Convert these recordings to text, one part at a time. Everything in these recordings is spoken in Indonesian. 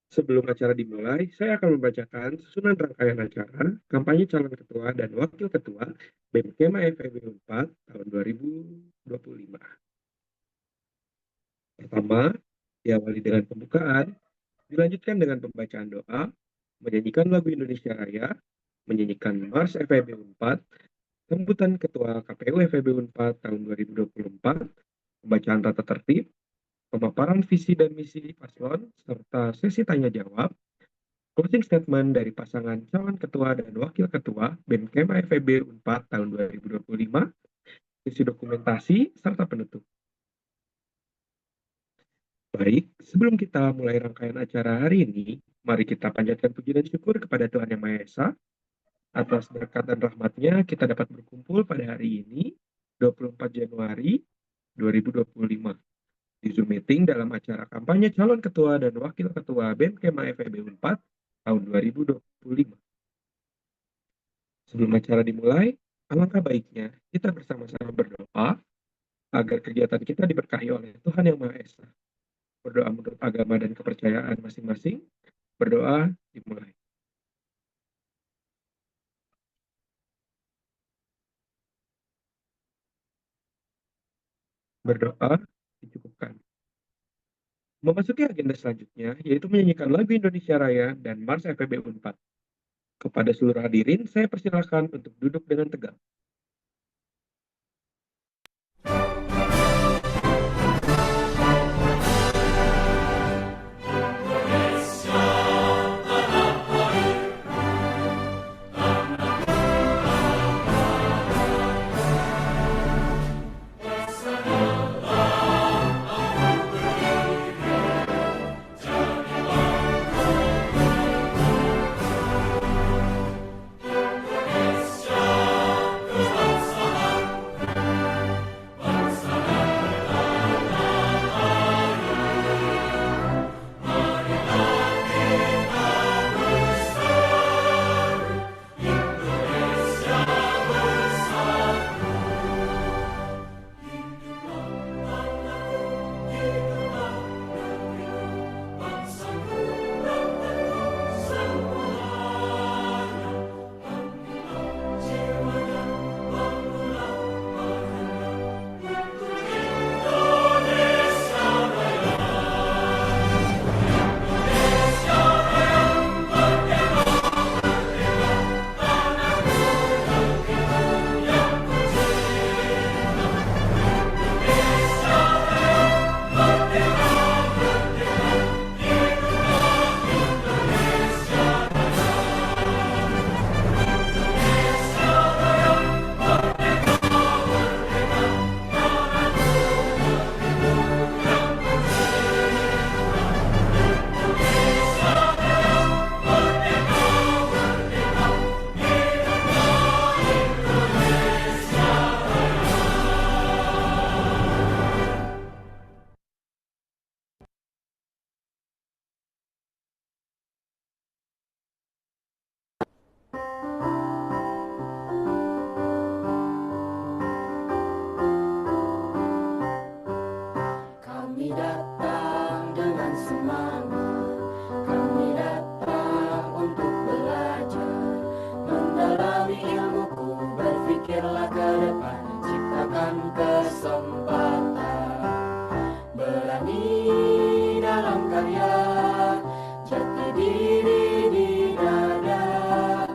Sebelum acara dimulai, saya akan membacakan susunan rangkaian acara kampanye calon ketua dan wakil ketua BEM Kema FEB 4 tahun 2025. Pertama, diawali dengan pembukaan, dilanjutkan dengan pembacaan doa, menyanyikan lagu Indonesia Raya, menyanyikan Mars FEB 4, sambutan Ketua KPU FEB 4 tahun 2024, pembacaan tata tertib, pemaparan visi dan misi paslon, serta sesi tanya jawab, closing statement dari pasangan calon ketua dan wakil ketua BEM Kema FEB 4 tahun 2025, sesi dokumentasi, serta penutup. Baik, sebelum kita mulai rangkaian acara hari ini, mari kita panjatkan puji dan syukur kepada Tuhan Yang Maha Esa. Atas berkat dan rahmatnya, kita dapat berkumpul pada hari ini, 24 Januari 2025, di Zoom Meeting dalam acara kampanye calon ketua dan wakil ketua BEM Kema FEB 4 tahun 2025. Sebelum acara dimulai, alangkah baiknya kita bersama-sama berdoa agar kegiatan kita diberkahi oleh Tuhan Yang Maha Esa. Berdoa menurut agama dan kepercayaan masing-masing. Berdoa dimulai. Berdoa dicukupkan. Memasuki agenda selanjutnya, yaitu menyanyikan lagu Indonesia Raya dan Mars FEB 4. Kepada seluruh hadirin, saya persilakan untuk duduk dengan tegak. Kami datang dengan semangat, kami datang untuk belajar, mendalami ilmuku, berpikirlah ke depan, ciptakan kesempatan, berani dalam karya, jati diri di dada,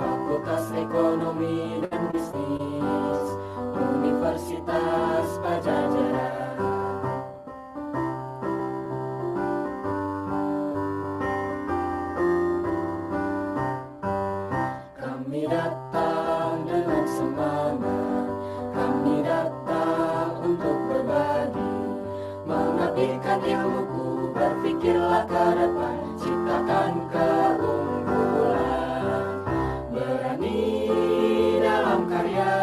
Fakultas Ekonomi dan Bisnis, Universitas Pajajaran. Kami datang dengan semangat, kami datang untuk berbagi, mengabdikan ilmuku, berpikirlah ke depan, ciptakan keunggulan, berani dalam karya,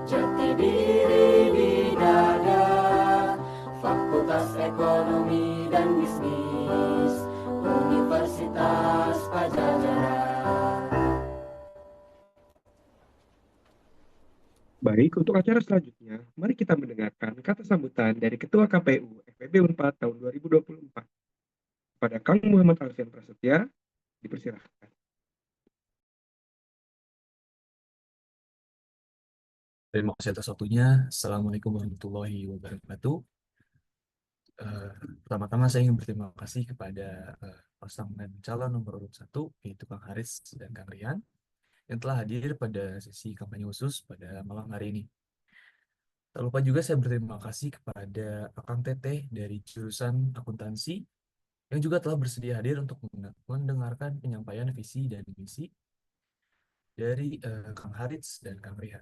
jati diri di dada, Fakultas Ekonomi dan Bisnis, Universitas Pajajaran. Baik, untuk acara selanjutnya, mari kita mendengarkan kata sambutan dari Ketua KPU FEB 4 tahun 2024. Kepada Kang Muhammad Alfian Prasetya, dipersilahkan. Terima kasih atas waktunya. Assalamualaikum warahmatullahi wabarakatuh. Pertama-tama saya ingin berterima kasih kepada pasangan calon nomor urut 1, yaitu Kang Haris dan Kang Rian, yang telah hadir pada sesi kampanye khusus pada malam hari ini. Tak lupa juga saya berterima kasih kepada Akang Teteh dari jurusan akuntansi, yang juga telah bersedia hadir untuk mendengarkan penyampaian visi dan misi dari Kang Haris dan Kang Rian.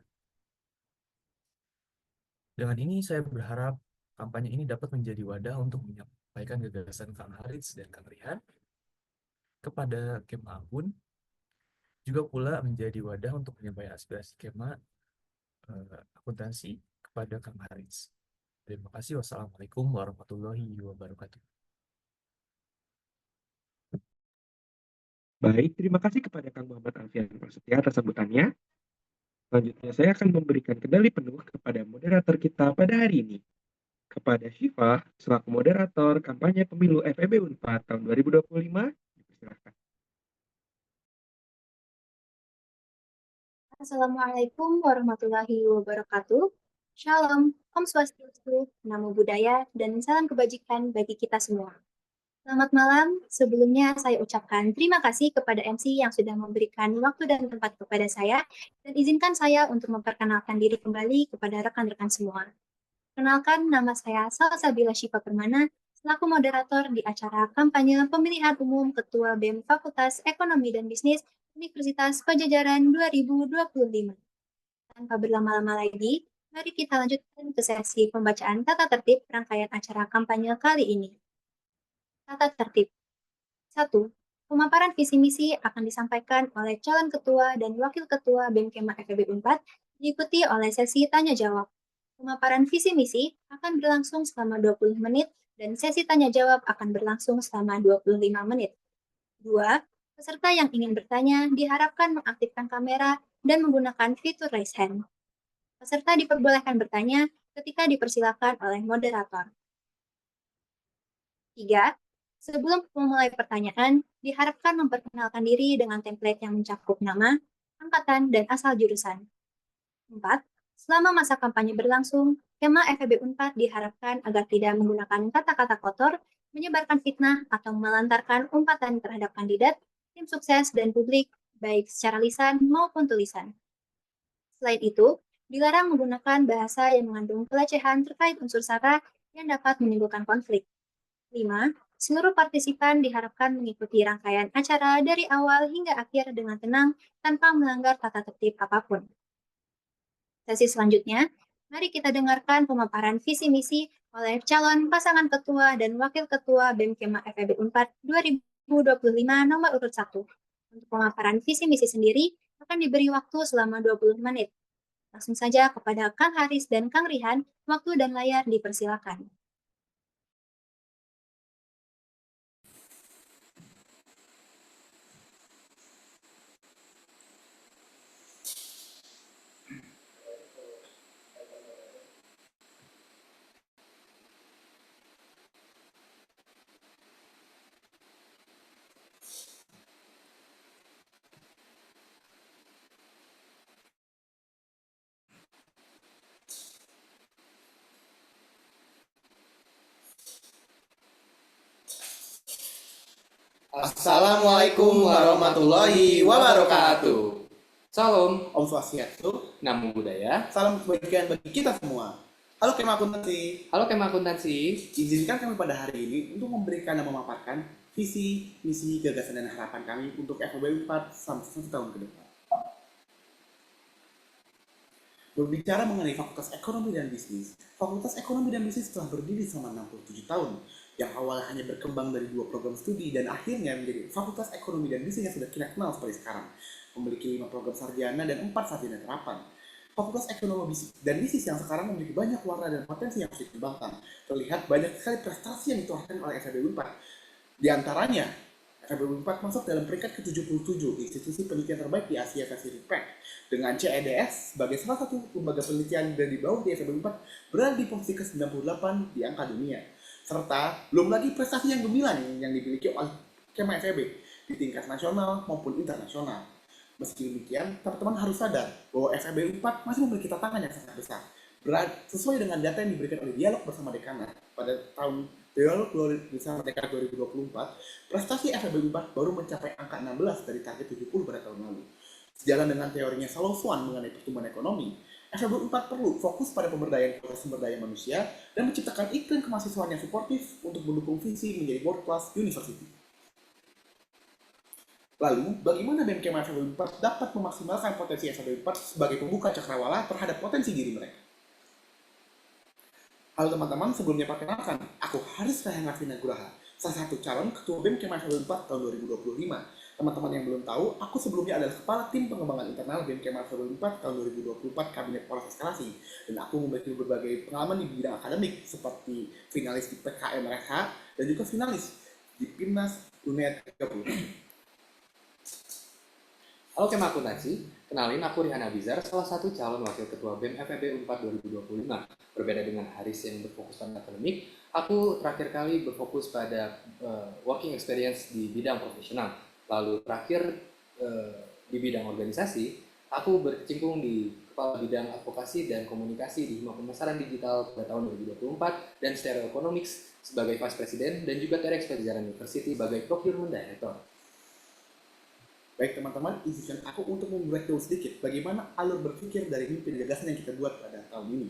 Dengan ini saya berharap kampanye ini dapat menjadi wadah untuk menyampaikan gagasan Kang Haris dan Kang Rian kepada Kema Akun, juga pula menjadi wadah untuk menyampaikan aspirasi Kema akuntansi kepada Kang Haris. Terima kasih. Wassalamualaikum warahmatullahi wabarakatuh. Baik, terima kasih kepada Kang Muhammad Alfian Prasetya atas sambutannya. Selanjutnya saya akan memberikan kendali penuh kepada moderator kita pada hari ini. Kepada Syifa, selaku moderator kampanye pemilu FEB Unpad tahun 2025, dipersilakan. Assalamualaikum warahmatullahi wabarakatuh. Shalom, Om Swastiastu, Namo Buddhaya, dan salam kebajikan bagi kita semua. Selamat malam, sebelumnya saya ucapkan terima kasih kepada MC yang sudah memberikan waktu dan tempat kepada saya, dan izinkan saya untuk memperkenalkan diri kembali kepada rekan-rekan semua. Kenalkan, nama saya Salsabila Syifa Permana, selaku moderator di acara kampanye pemilihan umum Ketua BEM Fakultas Ekonomi dan Bisnis Universitas Pajajaran 2025. Tanpa berlama-lama lagi, mari kita lanjutkan ke sesi pembacaan tata tertib rangkaian acara kampanye kali ini. Tata tertib. 1. Pemaparan visi misi akan disampaikan oleh calon ketua dan wakil ketua BEM Kema FEB Unpad, diikuti oleh sesi tanya jawab. Pemaparan visi misi akan berlangsung selama 20 menit dan sesi tanya jawab akan berlangsung selama 25 menit. 2. Peserta yang ingin bertanya diharapkan mengaktifkan kamera dan menggunakan fitur raise hand. Peserta diperbolehkan bertanya ketika dipersilakan oleh moderator. 3. Sebelum memulai pertanyaan, diharapkan memperkenalkan diri dengan template yang mencakup nama, angkatan, dan asal jurusan. 4. Selama masa kampanye berlangsung, Kema FEB Unpad diharapkan agar tidak menggunakan kata-kata kotor, menyebarkan fitnah, atau melantarkan umpatan terhadap kandidat, tim sukses, dan publik, baik secara lisan maupun tulisan. Selain itu, dilarang menggunakan bahasa yang mengandung pelecehan terkait unsur sara yang dapat menimbulkan konflik. 5. Seluruh partisipan diharapkan mengikuti rangkaian acara dari awal hingga akhir dengan tenang tanpa melanggar tata tertib apapun. Sesi selanjutnya, mari kita dengarkan pemaparan visi misi oleh calon pasangan ketua dan wakil ketua BEM Kema FEB Unpad 2025 nomor urut 1. Untuk pemaparan visi misi sendiri akan diberi waktu selama 20 menit. Langsung saja kepada Kang Haris dan Kang Rihan, waktu dan layar dipersilakan. Assalamualaikum warahmatullahi wabarakatuh. Salam, Om Swastiastu, Namo Buddhaya. salam kebajikan bagi kita semua. Halo Kema Akuntansi, Halo Kema Akuntansi. izinkan kami pada hari ini untuk memberikan dan memaparkan visi, misi, gagasan, dan harapan kami untuk FEB 4 selama 1 tahun ke depan. Berbicara mengenai Fakultas Ekonomi dan Bisnis, Fakultas Ekonomi dan Bisnis telah berdiri selama 67 tahun, yang awalnya hanya berkembang dari 2 program studi dan akhirnya menjadi Fakultas Ekonomi dan Bisnis yang sudah kita kenal seperti sekarang, memiliki 5 program sarjana dan 4 sarjana terapan. Fakultas Ekonomi dan Bisnis yang sekarang memiliki banyak warna dan potensi yang harus dikembangkan. Terlihat banyak sekali prestasi yang ditorahkan oleh FEB Unpad. Di antaranya, FEB Unpad masuk dalam peringkat ke-77 institusi penelitian terbaik di Asia versi RIPEC, dengan CEDS sebagai salah satu lembaga penelitian dan di bawah di FEB Unpad berada di posisi ke-98 di angka dunia. Serta belum lagi prestasi yang gemilang yang dimiliki oleh Kema FEB di tingkat nasional maupun internasional. Meski demikian, teman-teman harus sadar bahwa FEB 4 masih memiliki tantangan yang sangat besar. Sesuai dengan data yang diberikan oleh Dialog Bersama Dekanat pada tahun Dialog Bersama Dekanat 2024, prestasi FEB 4 baru mencapai angka 16 dari target 70 pada tahun lalu. Sejalan dengan teorinya Salo Swan mengenai pertumbuhan ekonomi, FEB 4 perlu fokus pada pemberdayaan sumber daya manusia dan menciptakan iklim kemahasiswaan yang suportif untuk mendukung visi menjadi world class university. Lalu, bagaimana BMKM FEB 4 dapat memaksimalkan potensi FEB 4 sebagai pembuka cakrawala terhadap potensi diri mereka? Halo teman-teman, sebelumnya perkenalkan, aku Haris Rahengafi Naguraha, salah satu calon ketua BMKM FEB 4 tahun 2025. Teman-teman yang belum tahu, aku sebelumnya adalah kepala tim pengembangan internal BMKM FEB 4 tahun 2024 Kabinet Pola Eskalasi, dan aku memiliki berbagai pengalaman di bidang akademik seperti finalis di PKMRH dan juga finalis di Pimnas UNED 30. Halo Kema Akuntansi, kenalin aku Rihan Abizar, salah satu calon wakil ketua BEM FEB 4 2025. Berbeda dengan Haris yang berfokus pada akademik, aku terakhir kali berfokus pada working experience di bidang profesional. Lalu terakhir di bidang organisasi, aku berkecimpung di Kepala Bidang Advokasi dan Komunikasi di Hima Pemasaran Digital pada tahun 2024 dan Stereo Economics sebagai Vice President dan juga TEDx Pajajaran University sebagai Procurement Director. Baik teman-teman, izinkan aku untuk membreakdown sedikit bagaimana alur berpikir dari mimpi dan gagasan yang kita buat pada tahun ini.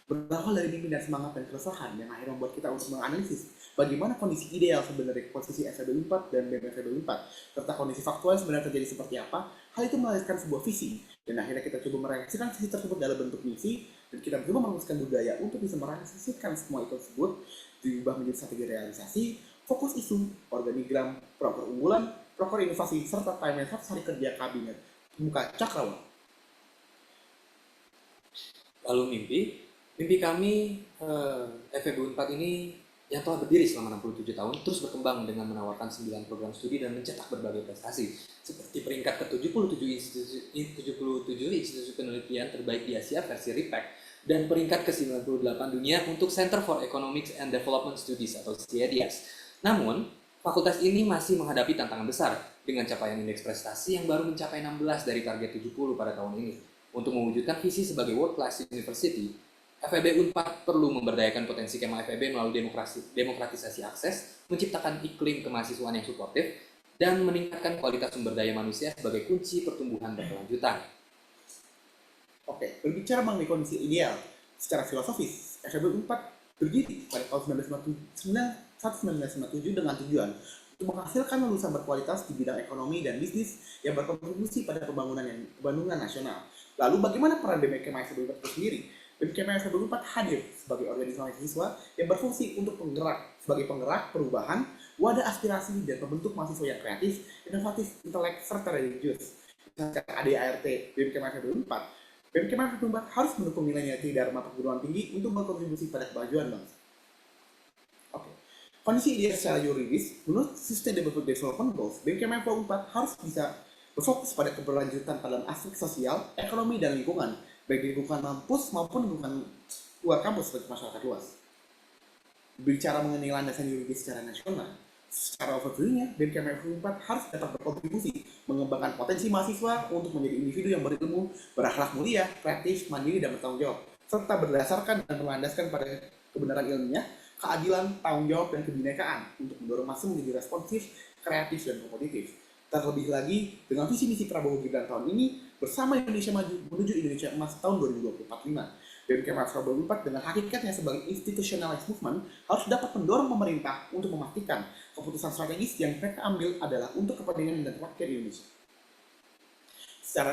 Berawal dari mimpi dan semangat dan keresahan yang akhirnya membuat kita untuk menganalisis bagaimana kondisi ideal sebenarnya posisi FEB 4 dan BEM FEB 4, serta kondisi faktual sebenarnya terjadi seperti apa. Hal itu melahirkan sebuah visi, dan akhirnya kita coba merealisasikan visi tersebut dalam bentuk misi, dan kita coba merumuskan budaya untuk bisa merealisasikan semua itu tersebut, diubah menjadi strategi realisasi, fokus isu, organigram, proker unggulan, proker inovasi, serta timeline 100 hari kerja kabinet pembuka cakrawala. Lalu mimpi kami FEB 4 ini yang telah berdiri selama 67 tahun terus berkembang dengan menawarkan 9 program studi dan mencetak berbagai prestasi seperti peringkat ke-77 institusi penelitian terbaik di Asia versi RIPEC dan peringkat ke-98 dunia untuk Center for Economics and Development Studies atau CEDS. Namun, fakultas ini masih menghadapi tantangan besar dengan capaian indeks prestasi yang baru mencapai 16 dari target 70 pada tahun ini. Untuk mewujudkan visi sebagai world class university, FEB 4 perlu memberdayakan potensi Kema FEB melalui demokratisasi akses, menciptakan iklim kemahasiswaan yang suportif, dan meningkatkan kualitas sumber daya manusia sebagai kunci pertumbuhan berkelanjutan. Oke, berbicara mengenai kondisi ideal, secara filosofis, FEB 4 berdiri pada tahun 1997 dengan tujuan untuk menghasilkan lulusan berkualitas di bidang ekonomi dan bisnis yang berkontribusi pada pembangunan nasional. Lalu bagaimana peran BMKM FEB 4 itu sendiri? BMKM FEB 4 hadir sebagai organisasi mahasiswa yang berfungsi untuk sebagai penggerak perubahan, wadah aspirasi dan pembentuk mahasiswa yang kreatif, inovatif, intelek, serta religius. Secara ADART BMKM FEB 4, BMKM FEB 4 harus mendukung nilai-nilai Tridharma perguruan tinggi untuk berkontribusi pada kemajuan bangsa. Kondisi ideal secara yuridis, menurut Sustainable Development Goals, BMKM FEB 4 harus bisa berfokus pada keberlanjutan dalam aspek sosial, ekonomi, dan lingkungan, baik di lingkungan kampus maupun lingkungan luar kampus bagi masyarakat luas. Bicara mengenai landasan yuridis secara nasional, secara overview-nya, BMKM FEB 4 harus dapat berkontribusi mengembangkan potensi mahasiswa untuk menjadi individu yang berilmu, berakhlak mulia, kreatif, mandiri, dan bertanggung jawab, serta berdasarkan dan berlandaskan pada kebenaran ilmiah, keadilan, tanggung jawab, dan kebinekaan untuk mendorong masa menjadi responsif, kreatif, dan kompetitif. Terlebih lagi, dengan visi misi Prabowo Gibran tahun ini, bersama Indonesia Maju menuju Indonesia Emas tahun 2045. BMKM FEB 4 dengan hakikatnya sebagai institutionalized movement harus dapat mendorong pemerintah untuk memastikan keputusan strategis yang mereka ambil adalah untuk kepentingan dan rakyat Indonesia. Secara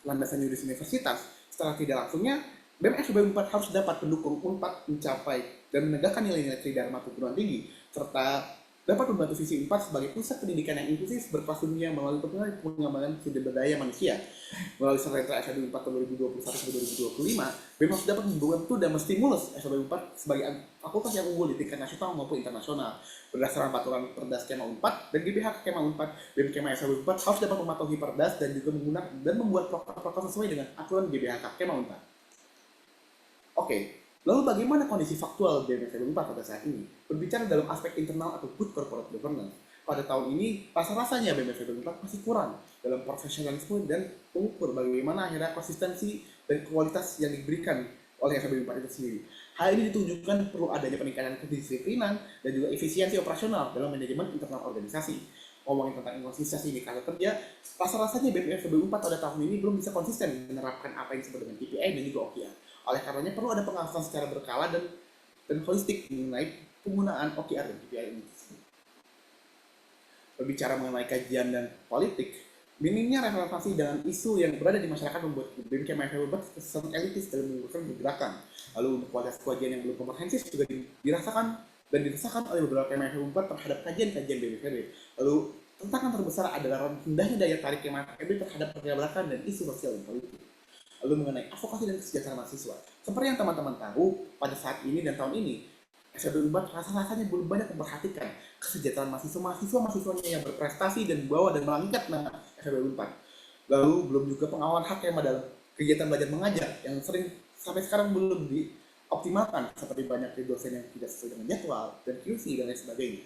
landasan yuridis universitas, secara tidak langsungnya, BEM FEB 4 harus dapat mendukung UNPAD mencapai dan menegakkan nilai-nilai Tridharma perguruan tinggi, serta dapat membantu visi UNPAD sebagai pusat pendidikan yang inklusif berkelas dunia melalui pengembangan sumber daya manusia. Melalui Sentra FEB 4 tahun 2021-2025, BEM harus dapat membantu dan menstimulus FEB 4 sebagai fakultas yang unggul di tingkat nasional maupun internasional. Berdasarkan peraturan Perdas Kema UNPAD dan GBH Kema UNPAD, BEM Kema FEB 4 harus dapat mematuhi Perdas dan juga menggunakan dan membuat proker-proker sesuai dengan aturan GBH Kema UNPAD. Oke, Lalu bagaimana kondisi faktual BMFB 4 pada saat ini? Berbicara dalam aspek internal atau good corporate governance, pada tahun ini rasa-rasanya BMFB 4 masih kurang dalam profesionalisme dan mengukur bagaimana akhirnya konsistensi dan kualitas yang diberikan oleh FEB 4 itu sendiri. Hal ini ditunjukkan perlu adanya peningkatan kedisiplinan dan juga efisiensi operasional dalam manajemen internal organisasi. Ngomongin tentang inkonsistensi di kantor kerja, rasa-rasanya BMFB 4 pada tahun ini belum bisa konsisten menerapkan apa yang disebut dengan KPI dan juga OKR. Oleh karenanya perlu ada pengawasan secara berkala dan holistik mengenai penggunaan OKR dan KPI ini. Berbicara mengenai kajian dan politik, minimnya relevansi dengan isu yang berada di masyarakat membuat BMKM sangat elitis dalam melakukan pergerakan. Lalu untuk kualitas kajian yang belum komprehensif juga dirasakan oleh beberapa KMFB 4 terhadap kajian-kajian BMKB. Lalu tantangan terbesar adalah rendahnya daya tarik KMFB terhadap pergerakan dan isu sosial dan politik. Lalu mengenai advokasi dan kesejahteraan mahasiswa. Seperti yang teman-teman tahu, pada saat ini dan tahun ini, FEB 4 rasa-rasanya belum banyak memperhatikan kesejahteraan mahasiswanya yang berprestasi dan membawa dan mengangkat nama FEB 4. Lalu belum juga pengawalan HKM dalam kegiatan belajar mengajar yang sering sampai sekarang belum dioptimalkan, seperti banyak dosen yang tidak sesuai dengan jadwal dan QC dan lain sebagainya.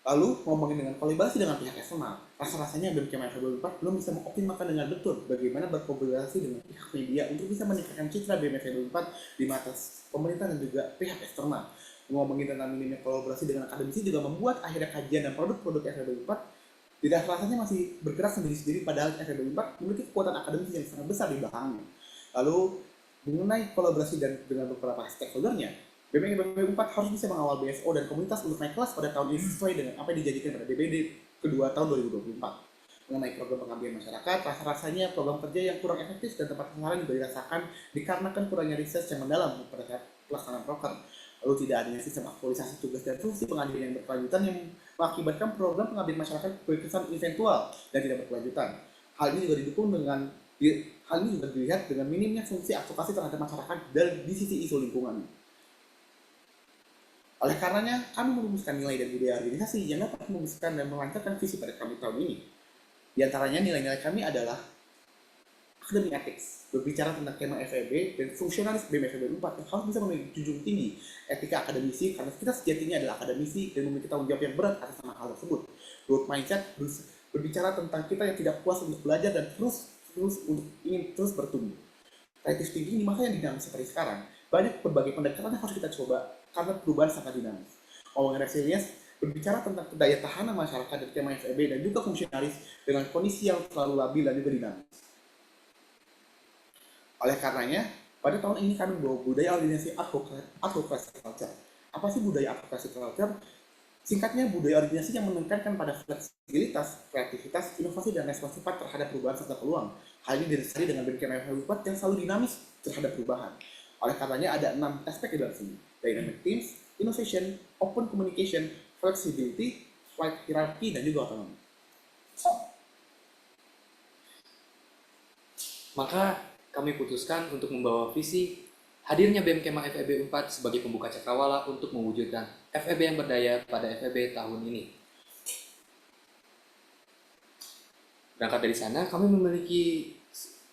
Lalu, ngomongin dengan kolaborasi dengan pihak eksternal, rasa-rasanya BMKM FEB 4 belum bisa mengoptimalkan dengan betul bagaimana berkolaborasi dengan pihak media untuk bisa meningkatkan citra BMFEB 4 di mata pemerintah dan juga pihak eksternal. Ngomongin tentang minimnya kolaborasi dengan akademisi juga membuat akhirnya kajian dan produk-produk FEB 4 tidak rasanya masih bergerak sendiri-sendiri, padahal FEB 4 memiliki kekuatan akademis yang sangat besar di belakangnya. Lalu, mengenai kolaborasi dengan beberapa stakeholdernya, BMFEB 4 harus bisa mengawal BSO dan komunitas untuk naik kelas pada tahun ini sesuai dengan apa yang dijanjikan pada DBD kedua tahun 2024. Mengenai program pengabdian masyarakat, rasa-rasanya program kerja yang kurang efektif dan tepat sasaran juga dirasakan dikarenakan kurangnya riset yang mendalam pada saat pelaksanaan program. Lalu tidak adanya sistem aktualisasi tugas dan fungsi pengabdian yang berkelanjutan yang mengakibatkan program pengabdian masyarakat berkesan eventual dan tidak berkelanjutan. Hal ini juga dilihat dengan minimnya fungsi advokasi terhadap masyarakat di sisi isu lingkungan. Oleh karenanya, kami merumuskan nilai dan budaya organisasi yang dapat merumuskan dan melancarkan visi pada kami tahun ini. Di antaranya nilai-nilai kami adalah Academic Ethics, berbicara tentang tema FEB dan fungsionalis BMFEB 4 yang harus bisa menjunjung tinggi etika akademisi karena kita sejatinya adalah akademisi dan memiliki tanggung jawab yang berat atas nama hal tersebut. Growth Mindset berbicara tentang kita yang tidak puas untuk belajar dan ingin terus bertumbuh. Creative Thinking di masa yang dinamis seperti sekarang, banyak berbagai pendekatan yang harus kita coba karena perubahan sangat dinamis. Ngomongin resilience, berbicara tentang daya tahanan masyarakat dari tema FEB dan juga fungsionalis dengan kondisi yang selalu labil dan juga dinamis. Oleh karenanya, pada tahun ini kami membawa budaya organisasi advokasi culture. Apa sih budaya advokasi culture? Singkatnya, budaya organisasi yang menekankan pada fleksibilitas, kreativitas, inovasi, dan respons cepat terhadap perubahan serta peluang. Hal ini didasari dengan BMKM FEB 4 yang selalu dinamis terhadap perubahan. Oleh karenanya, ada 6 aspek di dalam sini. Dynamic teams, innovation, open communication, flexibility, flight hierarchy, dan juga otonomi. Maka kami putuskan untuk membawa visi hadirnya BMKM FEB 4 sebagai pembuka cakrawala untuk mewujudkan FEB yang berdaya pada FEB tahun ini. Berangkat dari sana, kami memiliki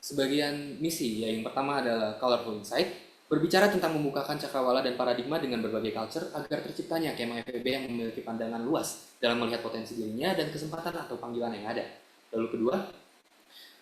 sebagian misi, yang pertama adalah Colorful Insight, berbicara tentang membukakan cakrawala dan paradigma dengan berbagai culture agar terciptanya kema FEB yang memiliki pandangan luas dalam melihat potensi dirinya dan kesempatan atau panggilan yang ada. Lalu kedua,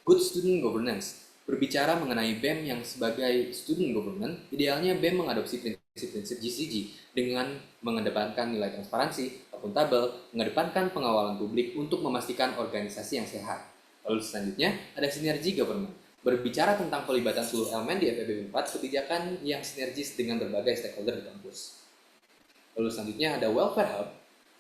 Good Student Governance, berbicara mengenai BEM yang sebagai student government, idealnya BEM mengadopsi prinsip-prinsip GCG dengan mengedepankan nilai transparansi, akuntabel, mengedepankan pengawalan publik untuk memastikan organisasi yang sehat. Lalu selanjutnya, ada sinergi government, berbicara tentang pelibatan seluruh elemen di FEB 4, kebijakan yang sinergis dengan berbagai stakeholder di kampus. Lalu selanjutnya ada Welfare Hub,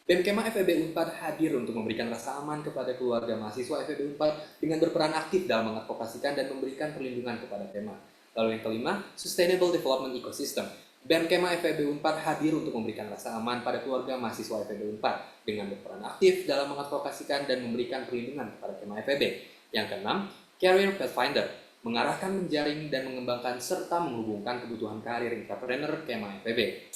BEM FEB 4 hadir untuk memberikan rasa aman kepada keluarga mahasiswa FEB 4 dengan berperan aktif dalam mengadvokasikan dan memberikan perlindungan kepada tema. Lalu yang kelima, Sustainable Development Ecosystem, BEM FEB 4 hadir untuk memberikan rasa aman pada keluarga mahasiswa FEB 4 dengan berperan aktif dalam mengadvokasikan dan memberikan perlindungan kepada tema FEB. Yang keenam, Career Pathfinder, mengarahkan, menjaring, dan mengembangkan serta menghubungkan kebutuhan karir entrepreneur kema FEB.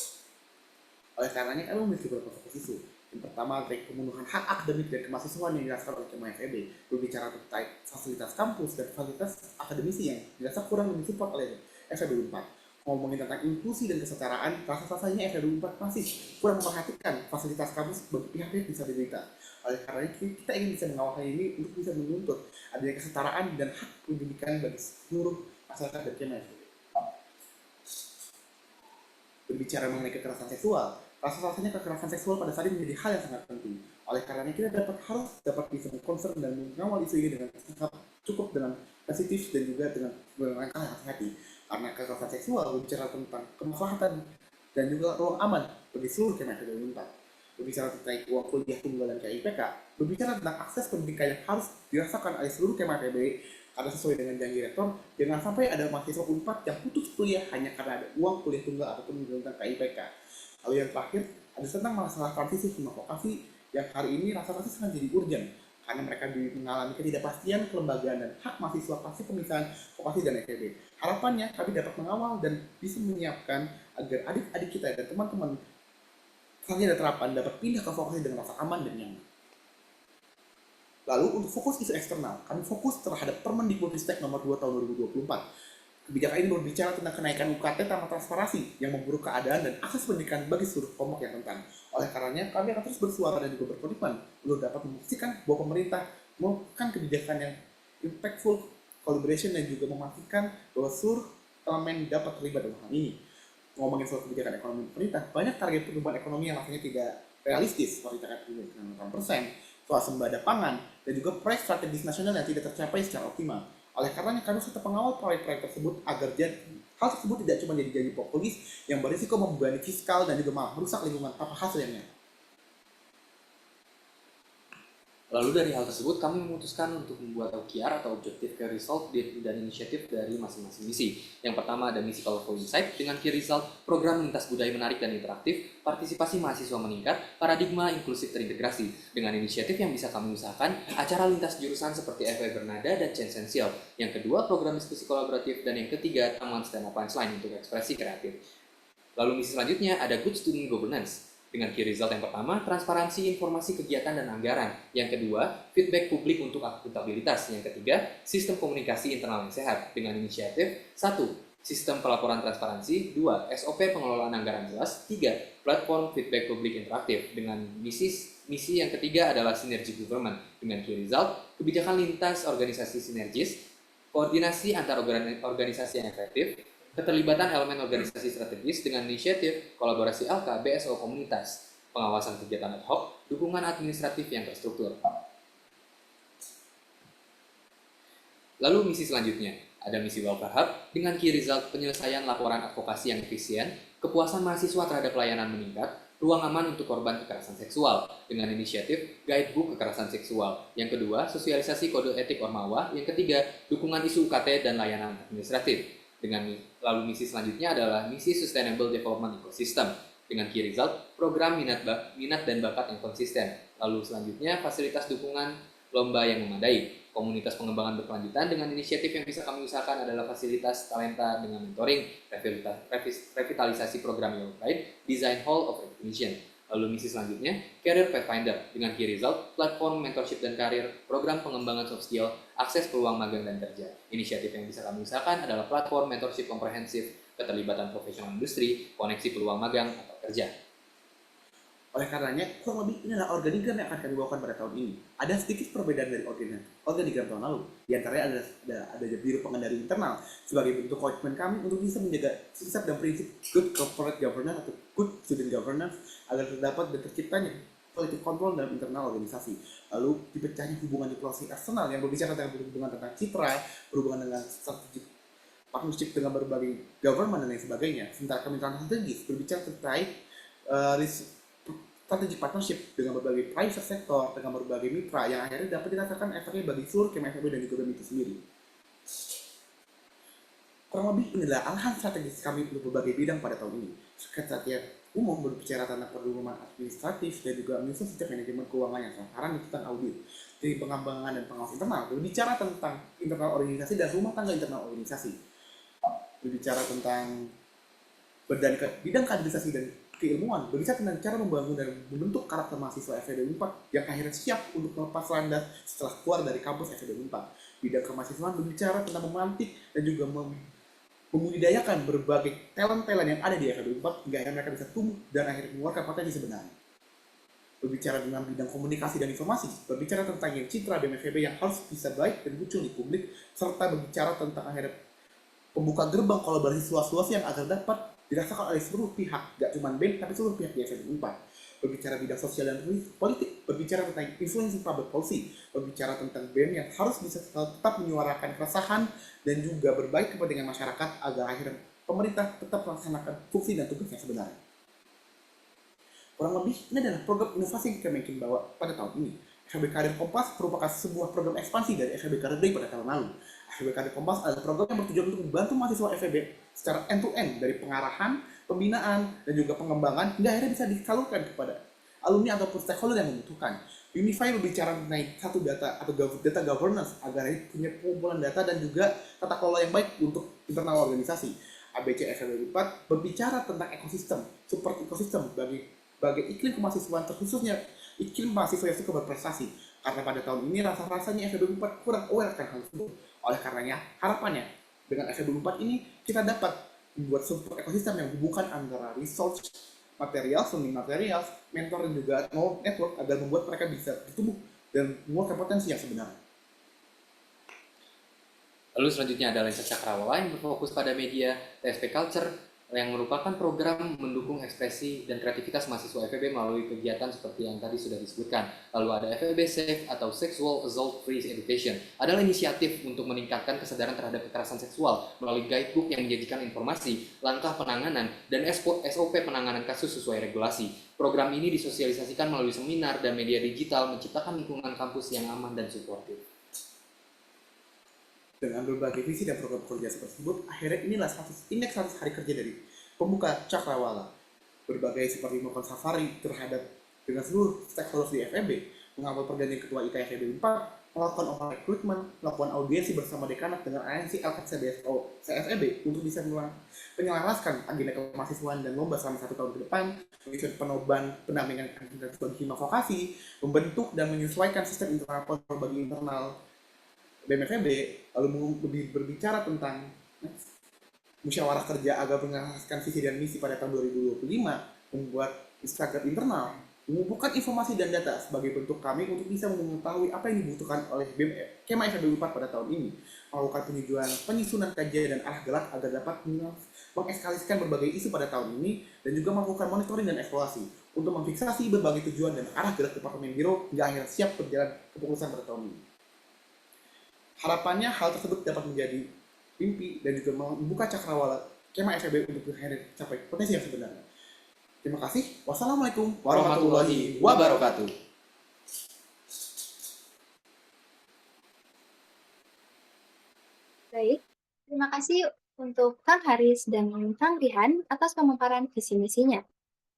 Oleh karenanya, kami memiliki beberapa fokus isu. Yang pertama, terkait pemenuhan hak akademik dan kemahasiswaan yang dirasakan oleh Kema FEB, berbicara terkait fasilitas kampus dan fasilitas akademisi yang dirasa kurang disupport oleh FEB 4. Ngomongin tentang inklusi dan kesetaraan, rasa-rasanya FEB 4 masih kurang memperhatikan fasilitas kampus bagi pihak-pihak disabilitas. Oleh karena itu, kita ingin bisa mengawal hal ini untuk bisa menuntut adanya kesetaraan dan hak pendidikan bagi seluruh masyarakat dan Kema FEB. Berbicara mengenai kekerasan seksual, rasa-rasanya kekerasan seksual pada saat ini menjadi hal yang sangat penting. Oleh karena kita harus dapat bisa mengconcern dan mengawal isu ini dengan sangat cukup dengan sensitif dan juga dengan langkah yang hati-hati. Karena kekerasan seksual berbicara tentang kemaslahatan dan juga ruang aman bagi seluruh Kema FEB 4. Berbicara tentang uang kuliah tunggal dan KIPK, berbicara tentang akses pendidikan yang harus dirasakan oleh seluruh Kema FEB karena sesuai dengan janji rektor, jangan sampai ada mahasiswa Unpad yang putus kuliah hanya karena ada uang kuliah tunggal ataupun tentang KIPK. Lalu yang terakhir, ada tentang masalah transisi semua vokasi yang hari ini rasa-rasa sangat jadi urgent karena mereka mengalami ketidakpastian kelembagaan dan hak mahasiswa pasca pemisahan vokasi dan FEB. Harapannya kami dapat mengawal dan bisa menyiapkan agar adik-adik kita dan teman-teman sarjana terapan dapat pindah ke vokasi dengan rasa aman dan nyaman. Lalu untuk fokus isu eksternal, kami fokus terhadap Permendikbudristek nomor 2 tahun 2024. Kebijakan ini berbicara tentang kenaikan UKT tanpa transparansi yang memburuk keadaan dan akses pendidikan bagi seluruh kelompok yang rentan. Oleh karenanya, kami akan terus bersuara dan juga berkomitmen untuk dapat memastikan bahwa pemerintah melakukan kebijakan yang impactful, collaboration, dan juga memastikan bahwa seluruh elemen dapat terlibat dalam hal ini. Ngomongin soal kebijakan ekonomi pemerintah, banyak target pertumbuhan ekonomi yang rasanya tidak realistis, seperti target pertumbuhan 6%, swasembada pangan, dan juga proyek strategis nasional yang tidak tercapai secara optimal. Oleh karenanya, kami serta pengawal proyek-proyek tersebut agar hal tersebut tidak cuma jadi janji populis yang berisiko membebani fiskal dan juga malah merusak lingkungan tanpa hasilnya. Lalu dari hal tersebut, kami memutuskan untuk membuat OKR atau Objective Key Result dan inisiatif dari masing-masing misi. Yang pertama ada misi Colorful Insight dengan Key Result, program lintas budaya menarik dan interaktif, partisipasi mahasiswa meningkat, paradigma inklusif terintegrasi. Dengan inisiatif yang bisa kami usahakan, acara lintas jurusan seperti FW Bernada dan Change Essential. Yang kedua, program diskusi kolaboratif, dan yang ketiga, taman stand up punchline untuk ekspresi kreatif. Lalu misi selanjutnya ada Good Student Governance. Dengan key result yang pertama, transparansi informasi kegiatan dan anggaran. Yang kedua, feedback publik untuk akuntabilitas. Yang ketiga, sistem komunikasi internal yang sehat. Dengan inisiatif 1. Sistem pelaporan transparansi. 2. SOP pengelolaan anggaran jelas. 3. Platform feedback publik interaktif. Dengan misi yang ketiga adalah sinergi government. Dengan key result, kebijakan lintas organisasi sinergis, koordinasi antar organisasi yang efektif, keterlibatan elemen organisasi strategis dengan inisiatif, kolaborasi LK, BSO komunitas, pengawasan kegiatan ad hoc, dukungan administratif yang terstruktur. Lalu misi selanjutnya, ada misi Welfare Hub dengan key result penyelesaian laporan advokasi yang efisien, kepuasan mahasiswa terhadap pelayanan meningkat, ruang aman untuk korban kekerasan seksual dengan inisiatif Guidebook Kekerasan Seksual. Yang kedua, sosialisasi kode etik Ormawa. Yang ketiga, dukungan isu UKT dan layanan administratif. Lalu misi selanjutnya adalah misi Sustainable Development Ecosystem dengan key result program minat dan bakat yang konsisten. Lalu selanjutnya fasilitas dukungan lomba yang memadai, komunitas pengembangan berkelanjutan dengan inisiatif yang bisa kami usahakan adalah fasilitas talenta dengan mentoring, revitalisasi program Young Pride, Design Hall of Recognition. Lalu misi selanjutnya, Career Pathfinder dengan key result, platform mentorship dan karir, program pengembangan soft skill, akses peluang magang dan kerja. Inisiatif yang bisa kami usahakan adalah platform mentorship komprehensif, keterlibatan profesional industri, koneksi peluang magang atau kerja. Oleh karenanya, kurang lebih ini adalah organigram yang akan kami bawakan pada tahun ini. Ada sedikit perbedaan dari organigram tahun lalu. Di antaranya ada biro pengendali internal sebagai bentuk komitmen kami untuk bisa menjaga konsep dan prinsip good corporate governance atau good student governance agar terdapat dan terciptanya quality control dalam internal organisasi. Lalu dipecahnya hubungan diplomasi eksternal yang berbicara tentang citra, berhubungan dengan strategi partnership dengan berbagai government dan lain sebagainya. Sementara kemitraan strategis berbicara terkait strategi partnership dengan berbagai private sector, dengan berbagai mitra yang akhirnya dapat dirasakan efeknya bagi seluruh Kema FEB dan juga BEM itu sendiri. Kurang lebih inilah arahan strategis kami untuk berbagai bidang pada tahun ini. Sekretariat Umum berbicara tentang perlindungan administratif dan juga menyusun sistem manajemen keuangan yang transparan tentang audit. Dari pengembangan dan pengawas internal berbicara tentang internal organisasi dan rumah tangga internal organisasi. Berbicara tentang bidang kaderisasi dan keilmuan, berbicara tentang cara membangun dan membentuk karakter mahasiswa FEB 4 yang akhirnya siap untuk melepas landas setelah keluar dari kampus FEB 4. Bidang kemahasiswaan berbicara tentang memantik dan juga membudidayakan berbagai talent-talent yang ada di FEB 4 hingga akhirnya mereka bisa tumbuh dan akhirnya mengeluarkan potensi sebenarnya. Berbicara dengan bidang komunikasi dan informasi, berbicara tentang yang citra BMFEB yang harus bisa baik dan muncul di publik, serta berbicara tentang akhirnya pembuka gerbang kolaborasi luas-luas yang agar dapat dirasakan oleh seluruh pihak, gak cuma BEM, tapi seluruh pihak di FEB 4. Berbicara bidang sosial dan politik, berbicara tentang influencing public policy, berbicara tentang BEM yang harus bisa tetap menyuarakan keresahan dan juga berbaik kepentingan masyarakat agar akhirnya pemerintah tetap melaksanakan fungsi dan tugasnya sebenarnya. Kurang lebih, ini adalah program inovasi yang kita bikin bawa pada tahun ini. FEB Karir Kompas merupakan sebuah program ekspansi dari FEB Karir Day pada tahun lalu. FEB Karir Kompas adalah program yang bertujuan untuk membantu mahasiswa FEB secara end-to-end dari pengarahan, pembinaan, dan juga pengembangan hingga akhirnya bisa disalurkan kepada alumni ataupun stakeholder yang membutuhkan. Unify berbicara mengenai satu data atau data governance agar punya pengumpulan data dan juga tata kelola yang baik untuk internal organisasi. ABC FEB 4 berbicara tentang ekosistem, support ekosistem bagi iklim kemahasiswaan terkhususnya iklim mahasiswa yang suka berprestasi. Karena pada tahun ini rasa-rasanya FEB 4 kurang aware akan hal tersebut. Oleh karenanya, harapannya dengan FEB 4 ini kita dapat membuat support ekosistem yang hubungkan antara research, material, learning materials, mentor dan juga network agar membuat mereka bisa bertumbuh dan mengeluarkan potensi yang sebenarnya. Lalu selanjutnya ada Lensa Cakrawala yang berfokus pada media TSP Culture yang merupakan program mendukung ekspresi dan kreativitas mahasiswa FEB melalui kegiatan seperti yang tadi sudah disebutkan. Lalu ada FEB Safe atau Sexual Assault Free Education, adalah inisiatif untuk meningkatkan kesadaran terhadap kekerasan seksual melalui guidebook yang menyajikan informasi, langkah penanganan, dan SOP penanganan kasus sesuai regulasi. Program ini disosialisasikan melalui seminar dan media digital, menciptakan lingkungan kampus yang aman dan suportif. Dengan berbagai visi dan program kerja tersebut, akhirnya inilah indeks 100 hari kerja dari pembuka Cakrawala. Berbagai seperti melakukan safari terhadap dengan seluruh stakeholders di FEB, mengambil pergantian ketua IK FEB 4, melakukan open recruitment, melakukan audiensi bersama dekanat dengan ANC LKCBSO CFEB untuk bisa menyelaraskan agenda kemahasiswaan dan lomba selama 1 tahun ke depan, menyusun penoban pendampingan bagi hima vokasi, membentuk dan menyesuaikan sistem internal bagi internal BMFEB, lalu berbicara tentang musyawarah kerja agar menjelaskan visi dan misi pada tahun 2025, membuat Instagram internal, mengumpulkan informasi dan data sebagai bentuk kami untuk bisa mengetahui apa yang dibutuhkan oleh Kema FEB 4 pada tahun ini, melakukan penyusunan kajian dan arah gerak agar dapat mengeskalasikan berbagai isu pada tahun ini, dan juga melakukan monitoring dan evaluasi untuk memfiksasi berbagai tujuan dan arah gerak Departemen Biro hingga akhirnya siap berjalan kepengurusan pada tahun ini. Harapannya hal tersebut dapat menjadi mimpi dan juga membuka cakrawala Kema FEB untuk akhirnya capai potensi yang sebenarnya. Terima kasih. Wassalamualaikum warahmatullahi wabarakatuh. Baik, terima kasih untuk Kang Haris dan Kang Rihan atas pemaparan visi misinya.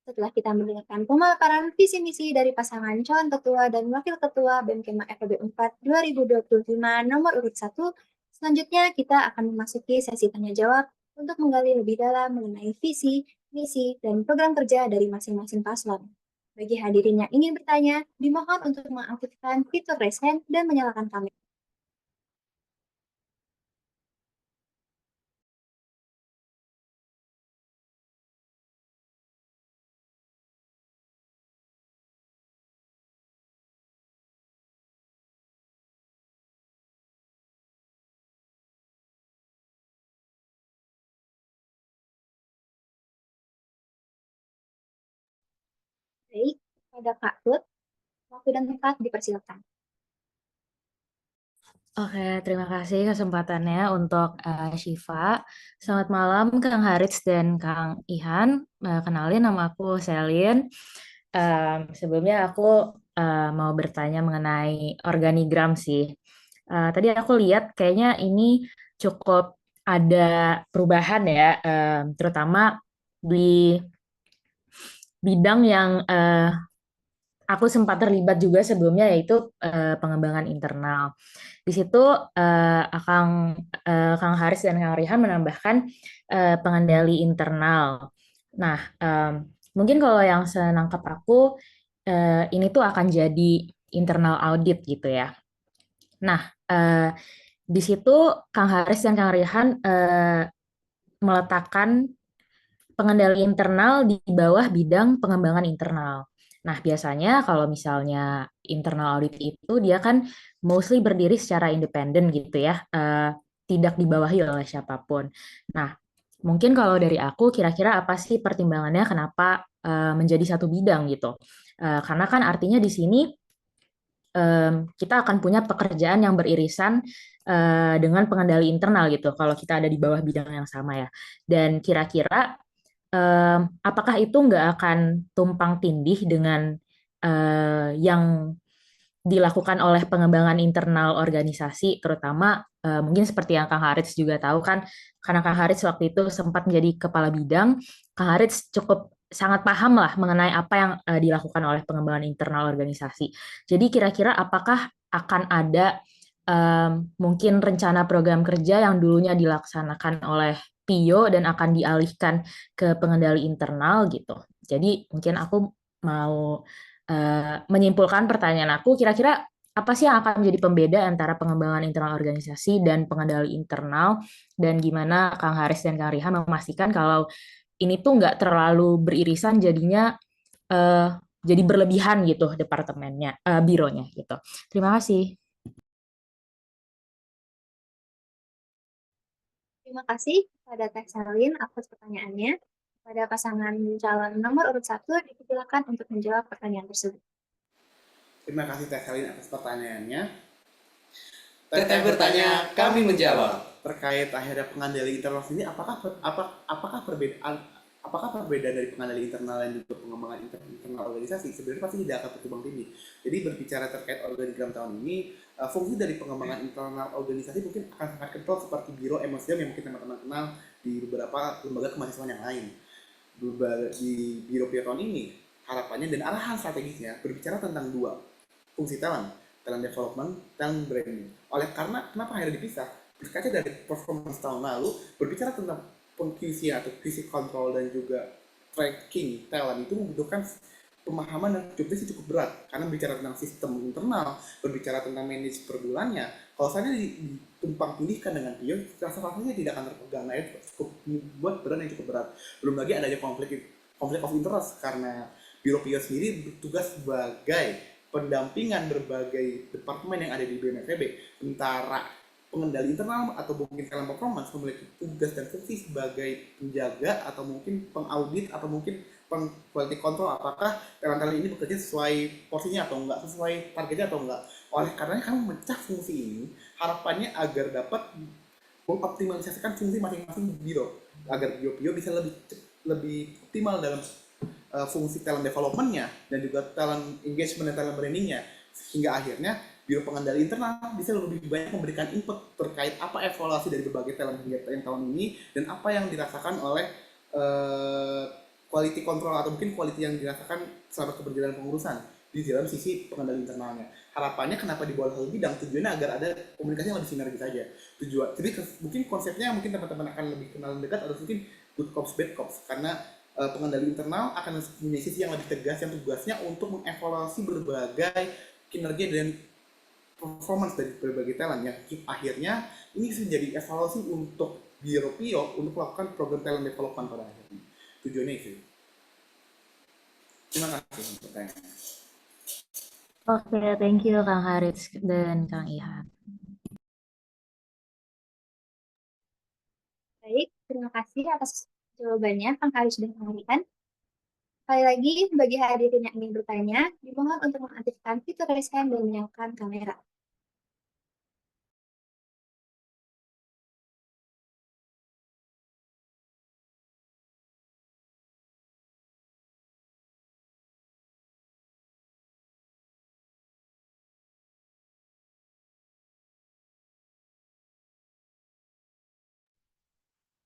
Setelah kita mendengarkan pemaparan visi misi dari pasangan calon ketua dan wakil ketua BEM Kema FEB 4 2025 nomor urut 1, selanjutnya kita akan memasuki sesi tanya jawab untuk menggali lebih dalam mengenai visi, misi, dan program kerja dari masing-masing paslon. Bagi hadirin yang ingin bertanya, dimohon untuk mengaktifkan fitur raise hand dan menyalakan kamera. Baik, pada Kak Ruth, waktu dan tempat dipersilakan. Oke, terima kasih kesempatannya untuk Syifa. Selamat malam Kang Haris dan Kang Ihan. Kenalin, nama aku Selin. Sebelumnya aku mau bertanya mengenai organigram sih. Tadi aku lihat kayaknya ini cukup ada perubahan ya, terutama di bidang yang aku sempat terlibat juga sebelumnya, yaitu pengembangan internal. Di situ Kang Haris dan Kang Rihan menambahkan pengendali internal. Nah, mungkin kalau yang senangkap aku, ini tuh akan jadi internal audit gitu ya. Nah, di situ Kang Haris dan Kang Rihan meletakkan pengendali internal di bawah bidang pengembangan internal. Nah, biasanya kalau misalnya internal audit itu dia kan mostly berdiri secara independen gitu ya, tidak dibawahi oleh siapapun. Nah, mungkin kalau dari aku kira-kira apa sih pertimbangannya kenapa menjadi satu bidang gitu? Karena kan artinya di sini kita akan punya pekerjaan yang beririsan dengan pengendali internal gitu. Kalau kita ada di bawah bidang yang sama ya. Dan kira-kira apakah itu nggak akan tumpang tindih dengan yang dilakukan oleh pengembangan internal organisasi, terutama mungkin seperti yang Kang Harits juga tahu kan, karena Kang Harits waktu itu sempat menjadi kepala bidang, Kang Harits cukup sangat paham lah mengenai apa yang dilakukan oleh pengembangan internal organisasi. Jadi kira-kira apakah akan ada mungkin rencana program kerja yang dulunya dilaksanakan oleh PIO dan akan dialihkan ke pengendali internal gitu. Jadi mungkin aku mau menyimpulkan pertanyaan aku, kira-kira apa sih yang akan menjadi pembeda antara pengembangan internal organisasi dan pengendali internal, dan gimana Kang Haris dan Kang Rihan memastikan kalau ini tuh nggak terlalu beririsan jadinya eh, jadi berlebihan gitu departemennya, bironya gitu. Terima kasih. Terima kasih kepada Teh Selin atas pertanyaannya. Pada pasangan calon nomor urut 1, dipersilakan untuk menjawab pertanyaan tersebut. Terima kasih Teh Selin atas pertanyaannya. Teteh bertanya, kami menjawab. Terkait akhirnya pengendali internal sendiri, apakah perbedaan dari pengendali internal dan juga pengembangan internal organisasi sebenarnya pasti tidak akan berkembang tinggi. Jadi berbicara terkait organigram tahun ini, fungsi dari pengembangan internal organisasi mungkin akan sangat kental seperti biro emosium yang mungkin teman-teman kenal di beberapa lembaga kemahasiswaan yang lain. Di biro tahun ini, harapannya dan arahan strategisnya berbicara tentang dua fungsi talent development, talent branding. Karena kenapa akhirnya dipisah? Berkaca dari performance tahun lalu, berbicara tentang QC atau QC control dan juga tracking talent itu membutuhkan pemahaman dan jobdesk cukup berat karena bicara tentang sistem internal, berbicara tentang manage per bulannya. Kalau saya ditumpang tindihkan dengan PIO, rasa-rasanya tidak akan terpegang. Nah, itu cukup buat berat yang cukup berat. Belum lagi adanya konflik of interest karena Biro PIO sendiri bertugas sebagai pendampingan berbagai departemen yang ada di BMFEB. Sementara pengendali internal atau mungkin talent performance memiliki tugas dan fungsi sebagai penjaga atau mungkin pengaudit atau mungkin quality control apakah talent ini bekerja sesuai porsinya atau enggak, sesuai targetnya atau enggak. Oleh karenanya kami memecah fungsi ini harapannya agar dapat mengoptimalisasikan fungsi masing-masing biro agar biro bisa lebih optimal dalam fungsi talent development-nya dan juga talent engagement dan talent branding-nya, sehingga akhirnya biro pengendali internal bisa lebih banyak memberikan input terkait apa evaluasi dari berbagai talent yang tahun ini dan apa yang dirasakan oleh quality control atau mungkin quality yang dirasakan selama keberjalanan pengurusan di dalam sisi pengendali internalnya. Harapannya kenapa dibawa satu bidang, tujuannya agar ada komunikasi yang lebih sinergis saja. Jadi mungkin konsepnya mungkin teman-teman akan lebih kenal dekat atau mungkin good cops bad cops, karena pengendali internal akan mempunyai sisi yang lebih tegas yang tugasnya untuk mengevaluasi berbagai kinerja dan performance dari berbagai talent yang akhirnya ini bisa menjadi evaluasi untuk Biro PIO untuk melakukan program talent development pada akhirnya. Tujuannya itu. Terima kasih untuk pertanyaannya. Oke, thank you Kang Harits dan Kang Ihan. Baik, terima kasih atas jawabannya Kang Haris dan Kang Rian. Sekali lagi, bagi hadirin yang ingin bertanya, dimohon untuk mengaktifkan fitur raise hand dan menyalakan kamera.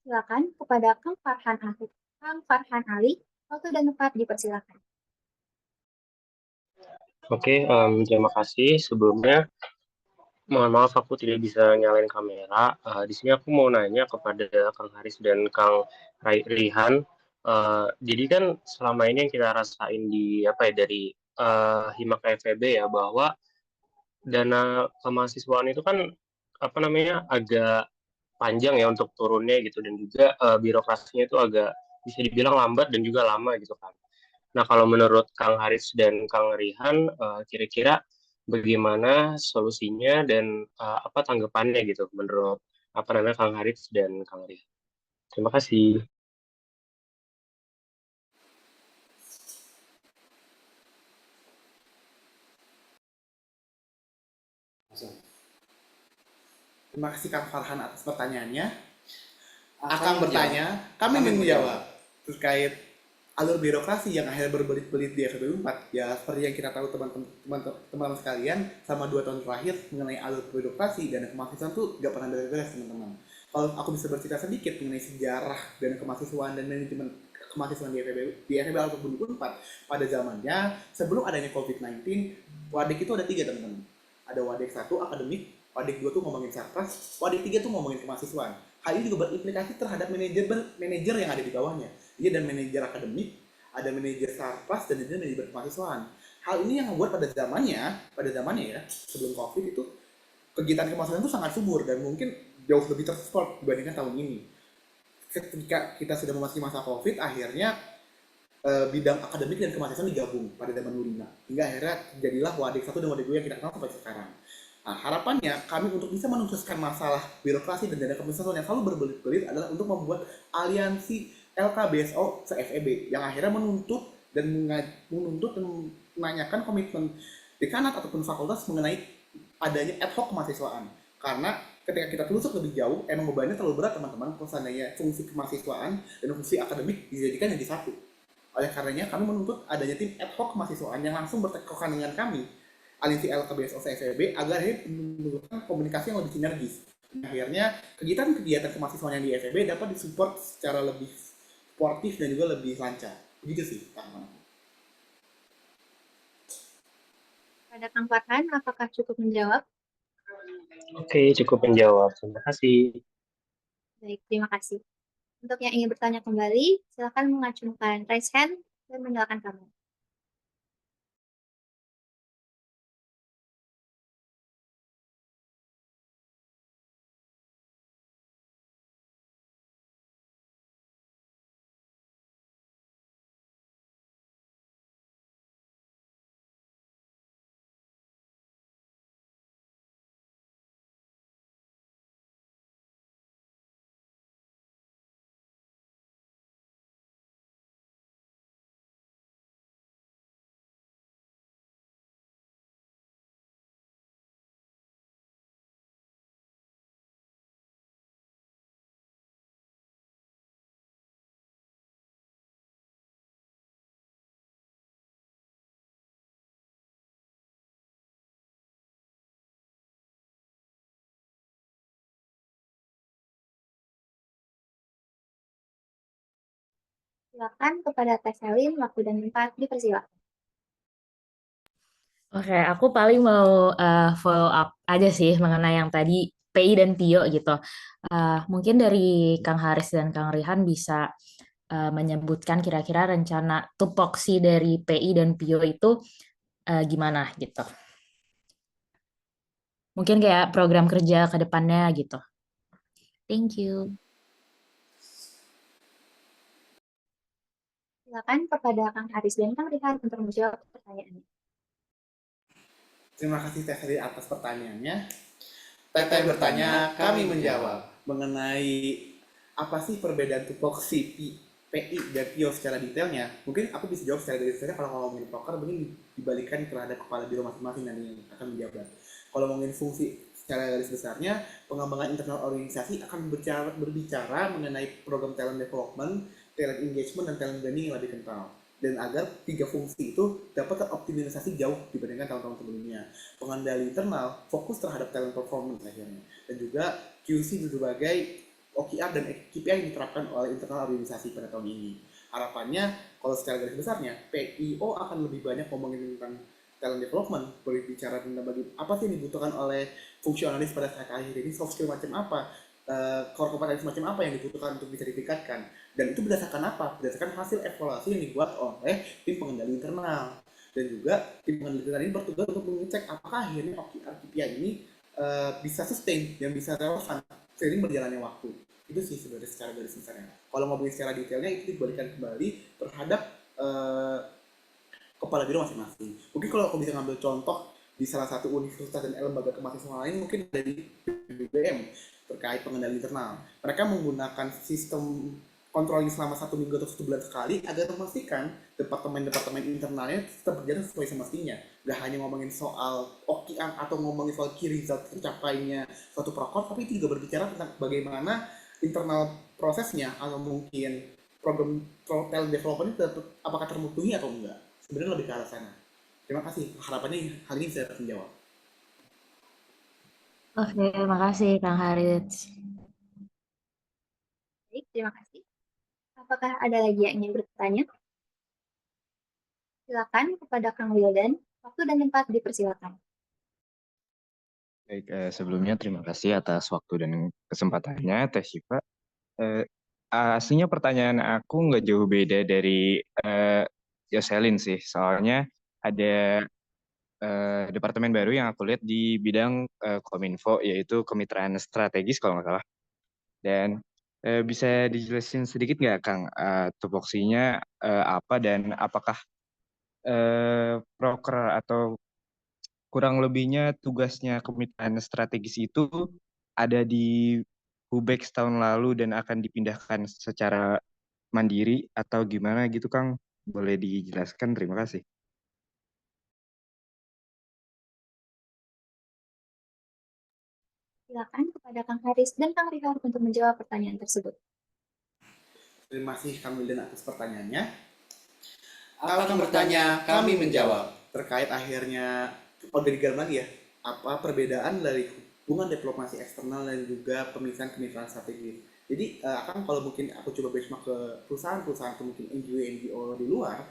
Silakan kepada Kang Farhan Ali, waktu dan tempat dipersilakan. Oke, terima kasih. Sebelumnya, mohon maaf aku tidak bisa nyalain kamera. Di sini aku mau nanya kepada Kang Haris dan Kang Rihan. Jadi kan selama ini yang kita rasain di dari Hima FEB ya, bahwa dana kemahasiswaan itu kan agak panjang ya untuk turunnya gitu, dan juga birokrasinya itu agak bisa dibilang lambat dan juga lama gitu kan. Nah, kalau menurut Kang Haris dan Kang Rihan, kira-kira bagaimana solusinya dan apa tanggapannya gitu menurut Kang Haris dan Kang Rihan? Terima kasih. Terima kasih Kang Farhan atas pertanyaannya. Akan bertanya, kami ingin menjawab terkait alur birokrasi yang akhirnya berbelit-belit di FEB 4. Ya, seperti yang kita tahu teman-teman sekalian, selama 2 tahun terakhir mengenai alur birokrasi dan kemahasiswaan itu gak pernah beres-beres, teman-teman. Kalau aku bisa bercerita sedikit mengenai sejarah dan kemahasiswaan dan manajemen kemahasiswaan di FEB ataupun di Unpad pada zamannya sebelum adanya COVID-19, Wadik itu ada 3, teman-teman. Ada Wadik 1 akademik, Wadik 2 tuh ngomongin sarkas, Wadik 3 tuh ngomongin kemahasiswaan. Hal ini juga berimplikasi terhadap manajer yang ada di bawahnya. Jadi ada manajer akademik, ada manajer sarkas, dan ada manajer kemahasiswaan. Hal ini yang membuat pada zamannya ya, sebelum COVID itu kegiatan kemahasiswaan itu sangat subur dan mungkin jauh lebih tersupport dibandingkan tahun ini. Ketika kita sudah memasuki masa COVID, akhirnya bidang akademik dan kemahasiswaan digabung pada zaman Nurina. Hingga akhirnya jadilah Wadik 1 dan Wadik 2 yang kita kenal sampai sekarang. Nah, harapannya kami untuk bisa menuntaskan masalah birokrasi dan dana kemahasiswaan yang selalu berbelit-belit adalah untuk membuat aliansi LKBSO se-FEB yang akhirnya menuntut dan menanyakan komitmen dekanat ataupun fakultas mengenai adanya ad hoc kemahasiswaan. Karena ketika kita telusuk lebih jauh, emang bebannya terlalu berat, teman-teman, kalau seandainya fungsi kemahasiswaan dan fungsi akademik dijadikan jadi satu. Oleh karenanya kami menuntut adanya tim ad hoc kemahasiswaan yang langsung bertektokan dengan kami, aliansi LKBSO FEB, agar menunjukkan komunikasi yang lebih sinergis. Akhirnya kegiatan kemahasiswaan yang di FEB dapat disupport secara lebih sportif dan juga lebih lancar. Begitu sih, teman-teman. Pada Kang Farhan, apakah cukup menjawab? Oke, cukup menjawab. Terima kasih. Baik, terima kasih. Untuk yang ingin bertanya kembali, silakan mengacungkan raise hand dan menyalakan kamera. Silakan kepada Teh Selin, waktu dan tempat dipersilakan. Oke, aku paling mau follow up aja sih mengenai yang tadi PI dan PIO gitu. Mungkin dari Kang Haris dan Kang Rihan bisa menyebutkan kira-kira rencana tupoksi dari PI dan PIO itu gimana gitu. Mungkin kayak program kerja ke depannya gitu. Thank you. Silakan kepada Kang Haris dan Kang Rihan untuk menjawab pertanyaannya. Terima kasih Teh Heri atas pertanyaannya. Teh bertanya, kami menjawab mengenai apa sih perbedaan tupoksi PI dan PIO secara detailnya. Mungkin aku bisa jawab secara detailnya kalau ngomongin proker, mungkin dibalikan terhadap kepala biro masing-masing nanti yang akan menjabat. Kalau ngomongin fungsi secara garis besarnya, pengembangan internal organisasi akan berbicara mengenai program talent development, talent engagement, dan talent branding yang lebih kental. Dan agar 3 fungsi itu dapat teroptimalisasi jauh dibandingkan tahun-tahun sebelumnya. Pengendali internal fokus terhadap talent performance akhirnya. Dan juga QC berbagai OKR dan KPI yang diterapkan oleh internal organisasi pada tahun ini. Harapannya, kalau secara garis besarnya, PIO akan lebih banyak ngomongin tentang talent development, berbicara tentang apa sih yang dibutuhkan oleh fungsionalis pada saat akhir ini, soft skill macam apa, core kompetensi macam apa yang dibutuhkan untuk bisa ditingkatkan, dan itu berdasarkan apa? Berdasarkan hasil evaluasi yang dibuat oleh tim pengendali internal, dan juga tim pengendali internal ini bertugas untuk mengecek apakah akhirnya OKR KPI ini bisa sustain dan bisa relevan seiring berjalannya waktu. Itu sih sebenarnya secara garis besarnya. Kalau ngomongin secara detailnya itu dibalikan kembali terhadap kepala biro masing-masing. Mungkin kalau aku bisa ngambil contoh di salah satu universitas dan lembaga kemahasiswaan lain, mungkin dari BBM terkait pengendali internal. Mereka menggunakan sistem controlling selama 1 minggu atau 1 bulan sekali agar memastikan departemen-departemen internalnya tetap berjalan sesuai semestinya. Gak hanya ngomongin soal OKR atau ngomongin soal key result tercapainya suatu prokor, tapi itu juga berbicara tentang bagaimana internal prosesnya atau mungkin program talent development itu apakah termutuhi atau enggak. Sebenarnya lebih ke arah sana. Terima kasih. Harapannya hal ini bisa menjawab. Oke, makasih Kang Harits. Baik, terima kasih. Apakah ada lagi yang ingin bertanya? Silakan kepada Kang Wildan. Waktu dan tempat dipersilakan. Baik, sebelumnya terima kasih atas waktu dan kesempatannya, Teh Syifa. Aslinya pertanyaan aku nggak jauh beda dari Yoselin sih, soalnya ada departemen baru yang aku lihat di bidang Kominfo, yaitu kemitraan strategis kalau nggak salah. Dan bisa dijelasin sedikit nggak, Kang, tupoksinya apa dan apakah proker atau kurang lebihnya tugasnya kemitraan strategis itu ada di Hubex tahun lalu dan akan dipindahkan secara mandiri atau gimana gitu, Kang? Boleh dijelaskan? Terima kasih. Silakan kepada Kang Haris dan Kang Rihar untuk menjawab pertanyaan tersebut. Terima kasih Kang Wildan atas pertanyaannya. Akan bertanya, kami menjawab. Terkait akhirnya, udah digaram lagi ya, apa perbedaan dari hubungan diplomasi eksternal dan juga pemisahan kemitraan strategis. Jadi akan kalau mungkin aku coba benchmark ke perusahaan-perusahaan atau mungkin NGO di luar,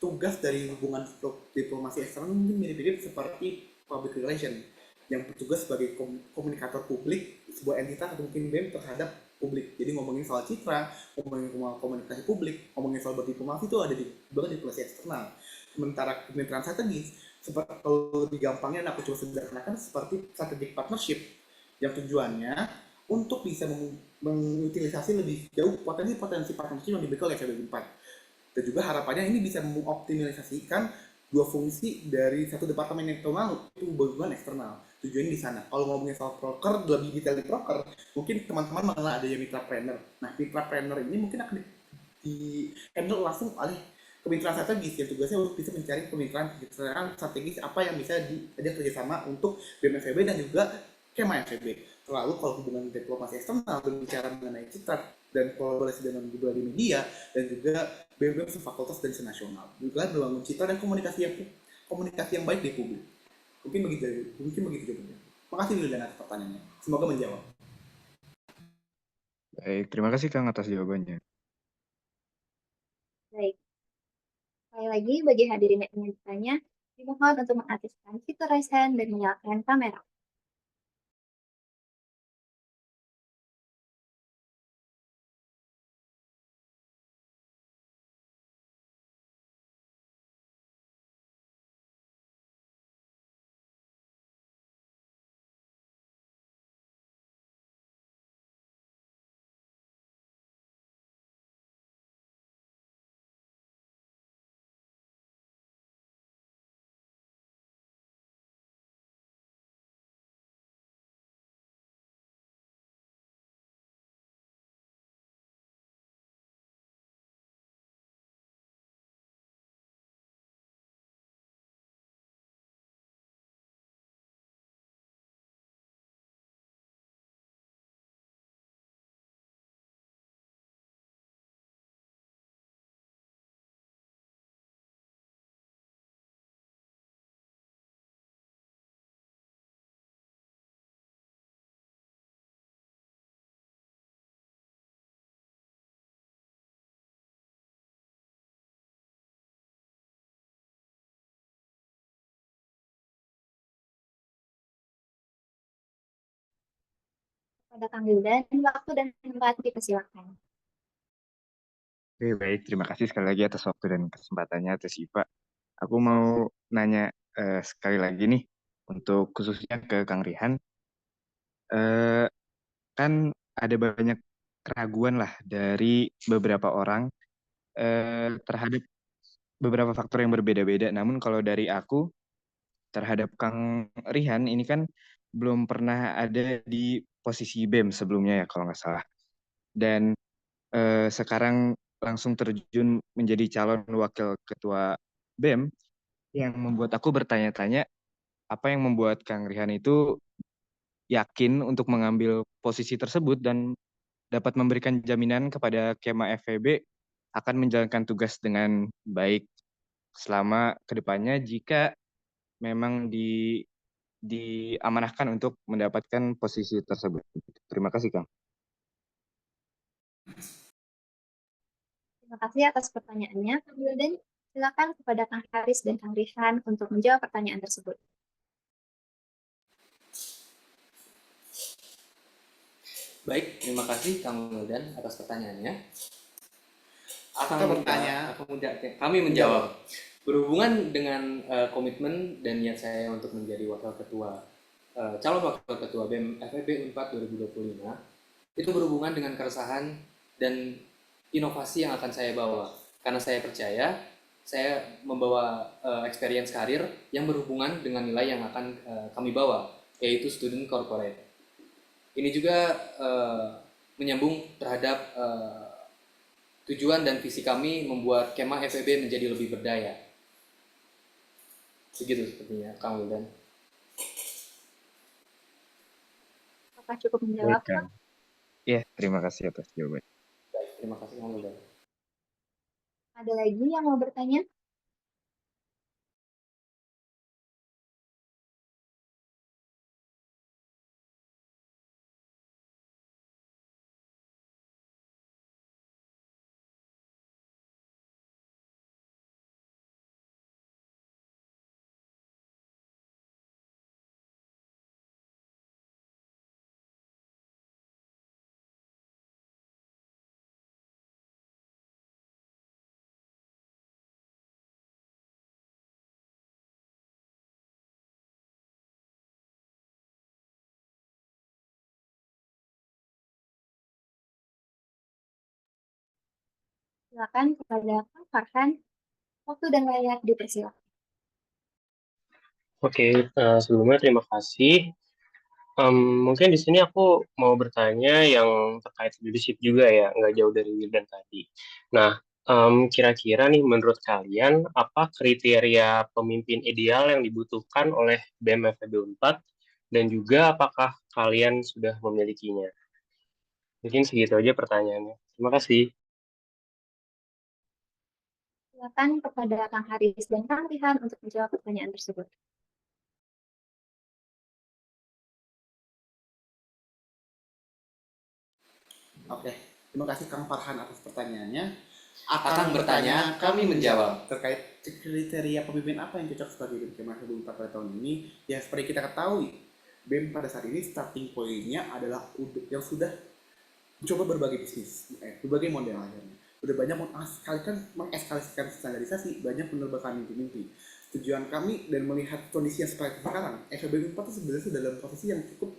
tugas dari hubungan diplomasi eksternal mungkin mirip-mirip seperti public relation yang bertugas sebagai komunikator publik sebuah entitas atau mungkin BEM terhadap publik. Jadi ngomongin soal citra, ngomongin soal komunikasi publik, ngomongin soal berdiplomasi itu ada di diplomasi eksternal. Sementara kemitraan strategis, seperti kalau lebih gampangnya aku coba sederhanakan seperti strategic partnership yang tujuannya untuk bisa mengutilisasi lebih jauh potensi-potensi partnership yang dimiliki oleh FEB4. Dan juga harapannya ini bisa mengoptimalisasikan dua fungsi dari satu departemen internal itu hubungan eksternal. Tujuannya di sana. Kalau ngomongin soal broker, lebih detail di broker, mungkin teman-teman mengenal ada yang mitra planner. Nah, mitra planner ini mungkin akan di handle langsung oleh kemitraan strategis yang tugasnya untuk bisa mencari kemitraan strategis apa yang bisa diajak kerjasama untuk BMFB dan juga Kema FEB. Lalu kalau hubungan diplomasi eksternal berbicara mengenai citra dan kolaborasi dengan di media dan juga BBM fakultas dan senasional juga membangun citra dan komunikasi yang baik di publik. Mungkin begitu jawabannya. Makasih Wildan atas pertanyaannya. Semoga menjawab. Baik, terima kasih Kang atas jawabannya. Baik. Sekali lagi, bagi hadirin yang ingin bertanya, dimohon untuk mengaktifkan fitur raise hand dan menyalakan kamera. Pada Kang Wildan, waktu dan tempat dipersilakan. Oke, baik. Terima kasih sekali lagi atas waktu dan kesempatannya, Teh Siva. Aku mau nanya sekali lagi nih, untuk khususnya ke Kang Rihan. Eh, kan ada banyak keraguan lah dari beberapa orang terhadap beberapa faktor yang berbeda-beda. Namun kalau dari aku, terhadap Kang Rihan ini kan belum pernah ada di posisi BEM sebelumnya ya kalau nggak salah. Dan sekarang langsung terjun menjadi calon wakil ketua BEM yang membuat aku bertanya-tanya apa yang membuat Kang Rihan itu yakin untuk mengambil posisi tersebut dan dapat memberikan jaminan kepada Kema FEB akan menjalankan tugas dengan baik selama kedepannya jika memang diamanahkan untuk mendapatkan posisi tersebut. Terima kasih, Kang. Terima kasih atas pertanyaannya, Kang Wildan. Silakan kepada Kang Haris dan Kang Rihan untuk menjawab pertanyaan tersebut. Baik, terima kasih Kang Wildan atas pertanyaannya. Kami menjawab. Berhubungan dengan komitmen dan niat saya untuk menjadi calon wakil ketua BEM FEB Unpad 2025, itu berhubungan dengan keresahan dan inovasi yang akan saya bawa. Karena saya percaya saya membawa experience karir yang berhubungan dengan nilai yang akan kami bawa, yaitu student corporate. Ini juga menyambung terhadap tujuan dan visi kami membuat Kema FEB menjadi lebih berdaya. Begitu sepertinya, Kang Wildan. Apakah cukup menjawab, Baik, Kang. Ya, terima kasih atas jawabannya. Baik, terima kasih Kang Wildan. Ada lagi yang mau bertanya? Silakan kepada Kang Farhan. Waktu dan layak dipersilakan. Oke, sebelumnya terima kasih. Mungkin di sini aku mau bertanya yang terkait leadership juga ya, nggak jauh dari Wildan tadi. Nah, kira-kira nih menurut kalian apa kriteria pemimpin ideal yang dibutuhkan oleh BEM FEB Unpad dan juga apakah kalian sudah memilikinya? Mungkin segitu aja pertanyaannya. Terima kasih. Silakan kepada Kang Haris dan Kang Rihan untuk menjawab pertanyaan tersebut. Oke, terima kasih Kang Farhan atas pertanyaannya. Akang bertanya, kami menjawab. Terkait kriteria pemimpin apa yang cocok sebagai BEM Kema FEB Unpad pada tahun ini, ya seperti kita ketahui, BEM pada saat ini starting point-nya adalah yang sudah mencoba berbagai bisnis, berbagai model akhirnya. Udah banyak mengeskalasikan standarisasi, banyak menerbangkan mimpi-mimpi. Tujuan kami dan melihat kondisi yang seperti sekarang, FEB Unpad itu sebenarnya sudah dalam posisi yang cukup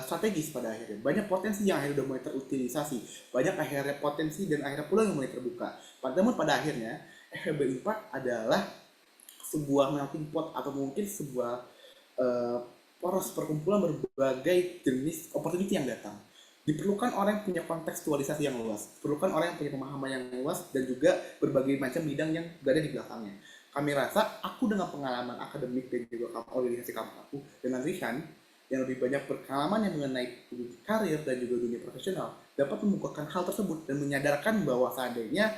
strategis pada akhirnya. Banyak potensi yang akhirnya udah mulai terutilisasi, banyak akhirnya potensi dan akhirnya peluang yang mulai terbuka. Namun pada akhirnya FEB Unpad adalah sebuah melting pot atau mungkin sebuah poros perkumpulan berbagai jenis opportunity yang datang. Diperlukan orang yang punya kontekstualisasi yang luas, diperlukan orang yang punya pemahaman yang luas dan juga berbagai macam bidang yang berada di belakangnya. Kami rasa aku dengan pengalaman akademik dan juga organisasi kampus aku dengan Rihan yang lebih banyak berpengalaman yang mengenai karir dan juga dunia profesional dapat membukakan hal tersebut dan menyadarkan bahwa seandainya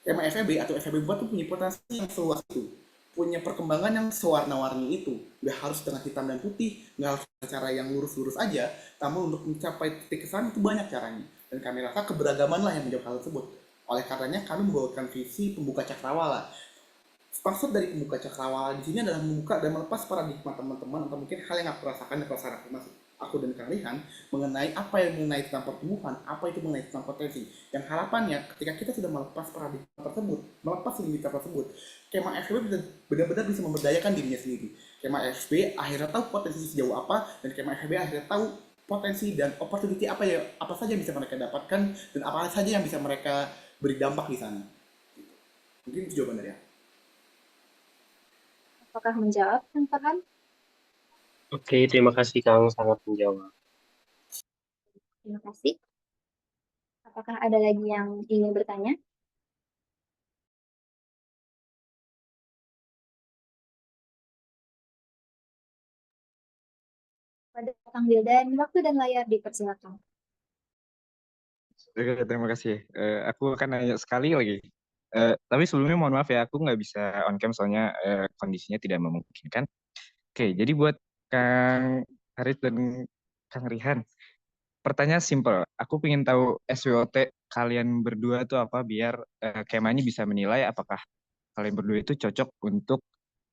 Kema FEB atau FEB Unpad itu punya potensi yang seluas itu, punya perkembangan yang sewarna-warni itu, nggak harus dengan hitam dan putih, nggak harus dengan cara yang lurus-lurus aja, namun untuk mencapai titik kesan itu banyak caranya. Dan kami rasa keberagaman lah yang menjawab hal tersebut. Oleh karenanya kami membawakan visi pembuka cakrawala. Maksud dari pembuka cakrawala di sini adalah membuka dan melepas paradigma teman-teman atau mungkin hal yang aku rasakan dan perasaan aku masuk aku dan Kang Rihan mengenai apa yang mengenai tentang pertumbuhan, apa itu mengenai tentang potensi. Yang harapannya ketika kita sudah melepas paradigma tersebut, melepas limiter tersebut, Kema FB benar-benar bisa memberdayakan dirinya sendiri. Kema FB akhirnya tahu potensi sejauh apa, dan Kema FB akhirnya tahu potensi dan opportunity apa saja yang bisa mereka dapatkan dan apa saja yang bisa mereka beri dampak di sana. Mungkin itu jawaban dari aku. Apakah menjawab, Kang Farhan? Oke, terima kasih Kang, sangat menjawab. Terima kasih. Apakah ada lagi yang ingin bertanya? Pada Kang Wildan, waktu dan layar dipersilakan. Oke, terima kasih. Aku akan nanya sekali lagi. Tapi sebelumnya mohon maaf ya, aku nggak bisa on cam soalnya kondisinya tidak memungkinkan. Oke, jadi buat Kang Haris dan Kang Rihan, pertanyaan simple. Aku ingin tahu SWOT kalian berdua itu apa biar Kema ini bisa menilai apakah kalian berdua itu cocok untuk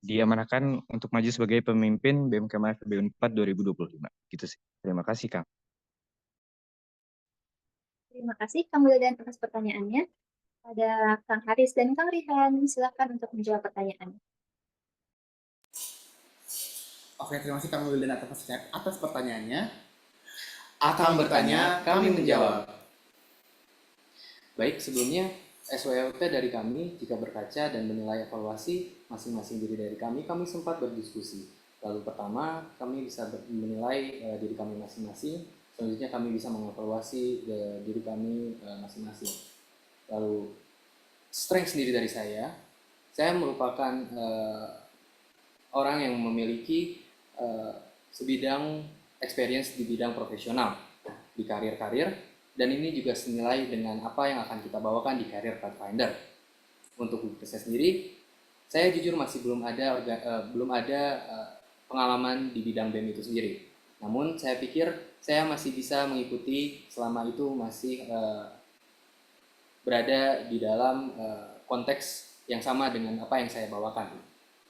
diamanahkan untuk maju sebagai pemimpin BEM Kema FEB Unpad 2025. Gitu sih. Terima kasih, Kang. Terima kasih Kang Wildan atas pertanyaannya. Pada Kang Haris dan Kang Rihan, silakan untuk menjawab pertanyaan. Oke, terima kasih Kang Wildan atas pertanyaannya. Akang bertanya, kami menjawab. Baik, sebelumnya SWOT dari kami jika berkaca dan menilai evaluasi masing-masing diri dari kami sempat berdiskusi. Lalu pertama, kami bisa menilai diri kami masing-masing. Selanjutnya kami bisa mengevaluasi diri kami masing-masing. Lalu strength sendiri dari saya merupakan orang yang memiliki sebidang experience di bidang profesional di karir-karir, dan ini juga senilai dengan apa yang akan kita bawakan di Career Pathfinder. Untuk saya sendiri, saya jujur masih belum ada pengalaman di bidang BEM itu sendiri. Namun saya pikir saya masih bisa mengikuti selama itu masih berada di dalam konteks yang sama dengan apa yang saya bawakan.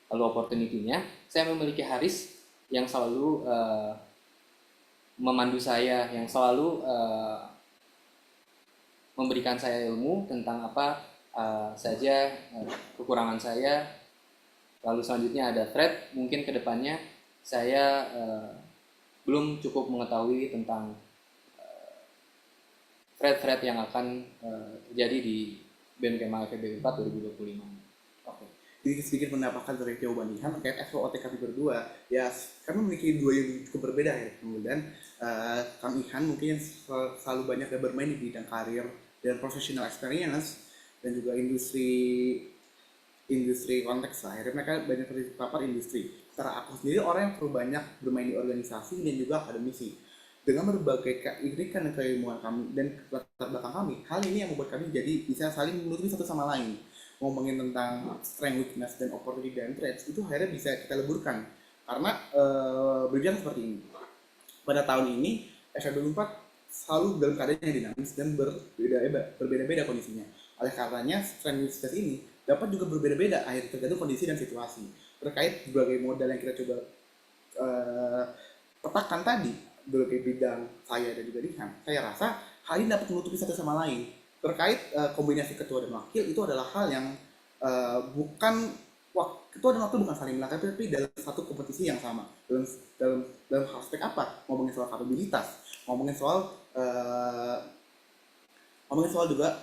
Lalu opportunity-nya, saya memiliki Haris yang selalu memandu saya, yang selalu memberikan saya ilmu tentang apa saja kekurangan saya. Lalu selanjutnya ada thread, mungkin kedepannya saya belum cukup mengetahui tentang thread yang akan terjadi di BEM Kema FEB 4 2025. Oke. Jadi sedikit menambahkan dari jawaban Ihan terkait SWOT kami berdua, ya kami memiliki dua yang cukup berbeda ya. Kemudian Kang Ihan mungkin selalu banyak bermain di bidang karir dan professional experience dan juga industri konteks lah. Akhirnya mereka banyak terpapar industri. Sementara aku sendiri orang yang terlalu banyak bermain di organisasi dan juga akademisi. Dengan berbagai keirikan dan keilmuan kami dan latar belakang kami, hal ini yang membuat kami jadi bisa saling menutupi satu sama lain. Ngomongin tentang strength, weakness, dan opportunity dan threats itu akhirnya bisa kita leburkan karena berjalan seperti ini. Pada tahun ini FEB 4 selalu dalam keadaan yang dinamis dan berbeda-beda kondisinya. Oleh karenanya strength weakness ini dapat juga berbeda-beda akhirnya tergantung kondisi dan situasi. Terkait berbagai modal yang kita coba petakan tadi berbagai bidang saya dan juga Rihan, saya rasa hal ini dapat menutupi satu sama lain. Terkait kombinasi ketua dan wakil itu adalah hal yang ketua dan wakil bukan saling melanggar, tapi dalam satu kompetisi yang sama. Dalam aspek apa? Ngomongin soal kapabilitas, ngomongin soal juga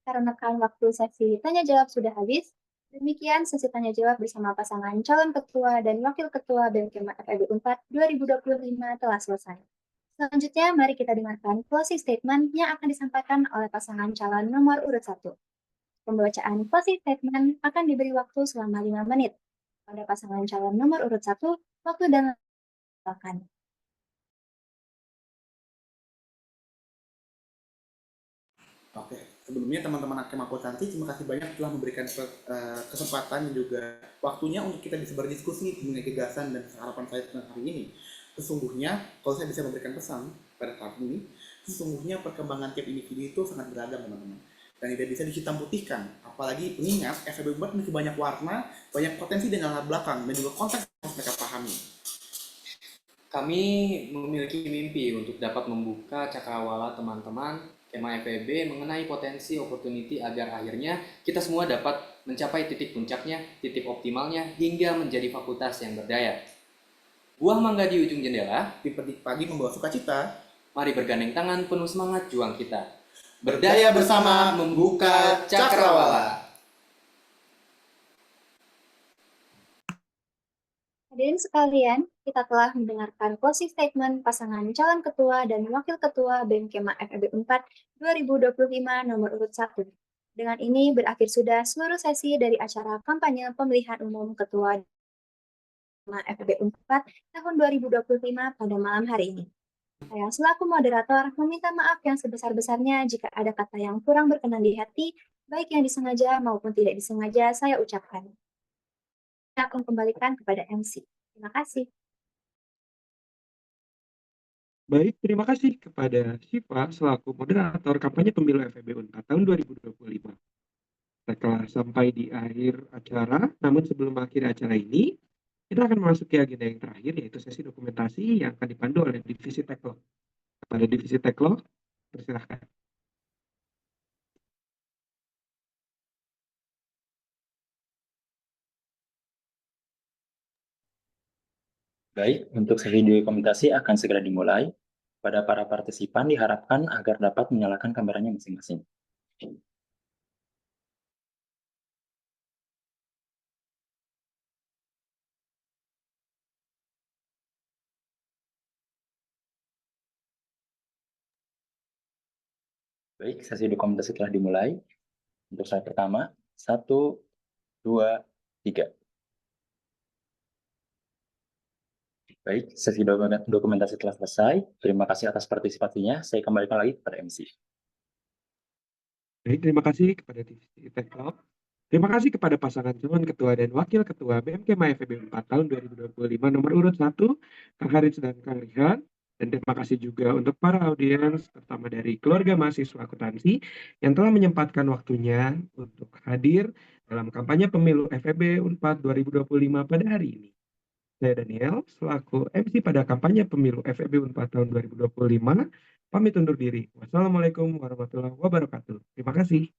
Karena waktu sesi tanya jawab sudah habis, demikian sesi tanya jawab bersama pasangan calon ketua dan wakil ketua BEM Kema FEB 4 2025 telah selesai. Selanjutnya, mari kita dengarkan closing statement yang akan disampaikan oleh pasangan calon nomor urut 1. Pembacaan closing statement akan diberi waktu selama 5 menit. Pada pasangan calon nomor urut 1, waktu dan silakan. Oke, sebelumnya teman-teman Hakim Akuntansi, terima kasih banyak telah memberikan kesempatan dan juga waktunya untuk kita bisa berdiskusi mengenai gagasan dan harapan saya tentang hari ini. Sesungguhnya, kalau saya bisa memberikan pesan pada saat ini, sesungguhnya perkembangan tiap individu itu sangat beragam, teman-teman. dan tidak bisa dihitam putihkan. Apalagi mengingat FEB 4 memiliki banyak warna, banyak potensi dan latar belakang, dan juga konteks yang harus mereka pahami. Kami memiliki mimpi untuk dapat membuka cakrawala teman-teman Kema FEB mengenai potensi opportunity agar akhirnya kita semua dapat mencapai titik puncaknya, titik optimalnya, hingga menjadi fakultas yang berdaya. Buah mangga di ujung jendela, Dipetik pagi membawa sukacita. mari bergandeng tangan penuh semangat juang kita. Berdaya bersama membuka cakrawala. Hadirin sekalian, kita telah mendengarkan closing statement pasangan calon ketua dan wakil ketua BEM Kema FEB 4 2025 nomor urut 1. Dengan ini berakhir sudah seluruh sesi dari acara kampanye pemilihan umum ketua Kema FEB 4 tahun 2025 pada malam hari ini. Saya selaku moderator meminta maaf yang sebesar-besarnya jika ada kata yang kurang berkenan di hati, baik yang disengaja maupun tidak disengaja saya ucapkan. Saya akan kembalikan kepada MC. Terima kasih. Baik, terima kasih kepada Syifa selaku moderator kampanye pemilu FEB 4 tahun 2025. Kita telah sampai di akhir acara, namun sebelum akhir acara ini, kita akan memasuki agenda yang terakhir, yaitu sesi dokumentasi yang akan dipandu oleh Divisi Teklo. Kepada Divisi Teklo, persilahkan. Baik, untuk sesi dokumentasi akan segera dimulai. Pada para partisipan diharapkan agar dapat menyalakan kameranya masing-masing. Baik, sesi dokumentasi telah dimulai. Untuk slide pertama, 1, 2, 3. Baik, sesi dokumentasi telah selesai. Terima kasih atas partisipasinya. Saya kembalikan lagi kepada MC. Baik, terima kasih kepada Divisi Teklo. Terima kasih kepada pasangan calon ketua dan wakil ketua BEM Kema FEB 4 tahun 2025 nomor urut 1, Kang Haris dan Kang Rihan. Dan terima kasih juga untuk para audiens, terutama dari keluarga mahasiswa akuntansi yang telah menyempatkan waktunya untuk hadir dalam kampanye pemilu FEB 4 2025 pada hari ini. Saya Daniel, selaku MC pada kampanye pemilu FEB 4 tahun 2025, pamit undur diri. Wassalamualaikum warahmatullahi wabarakatuh. Terima kasih.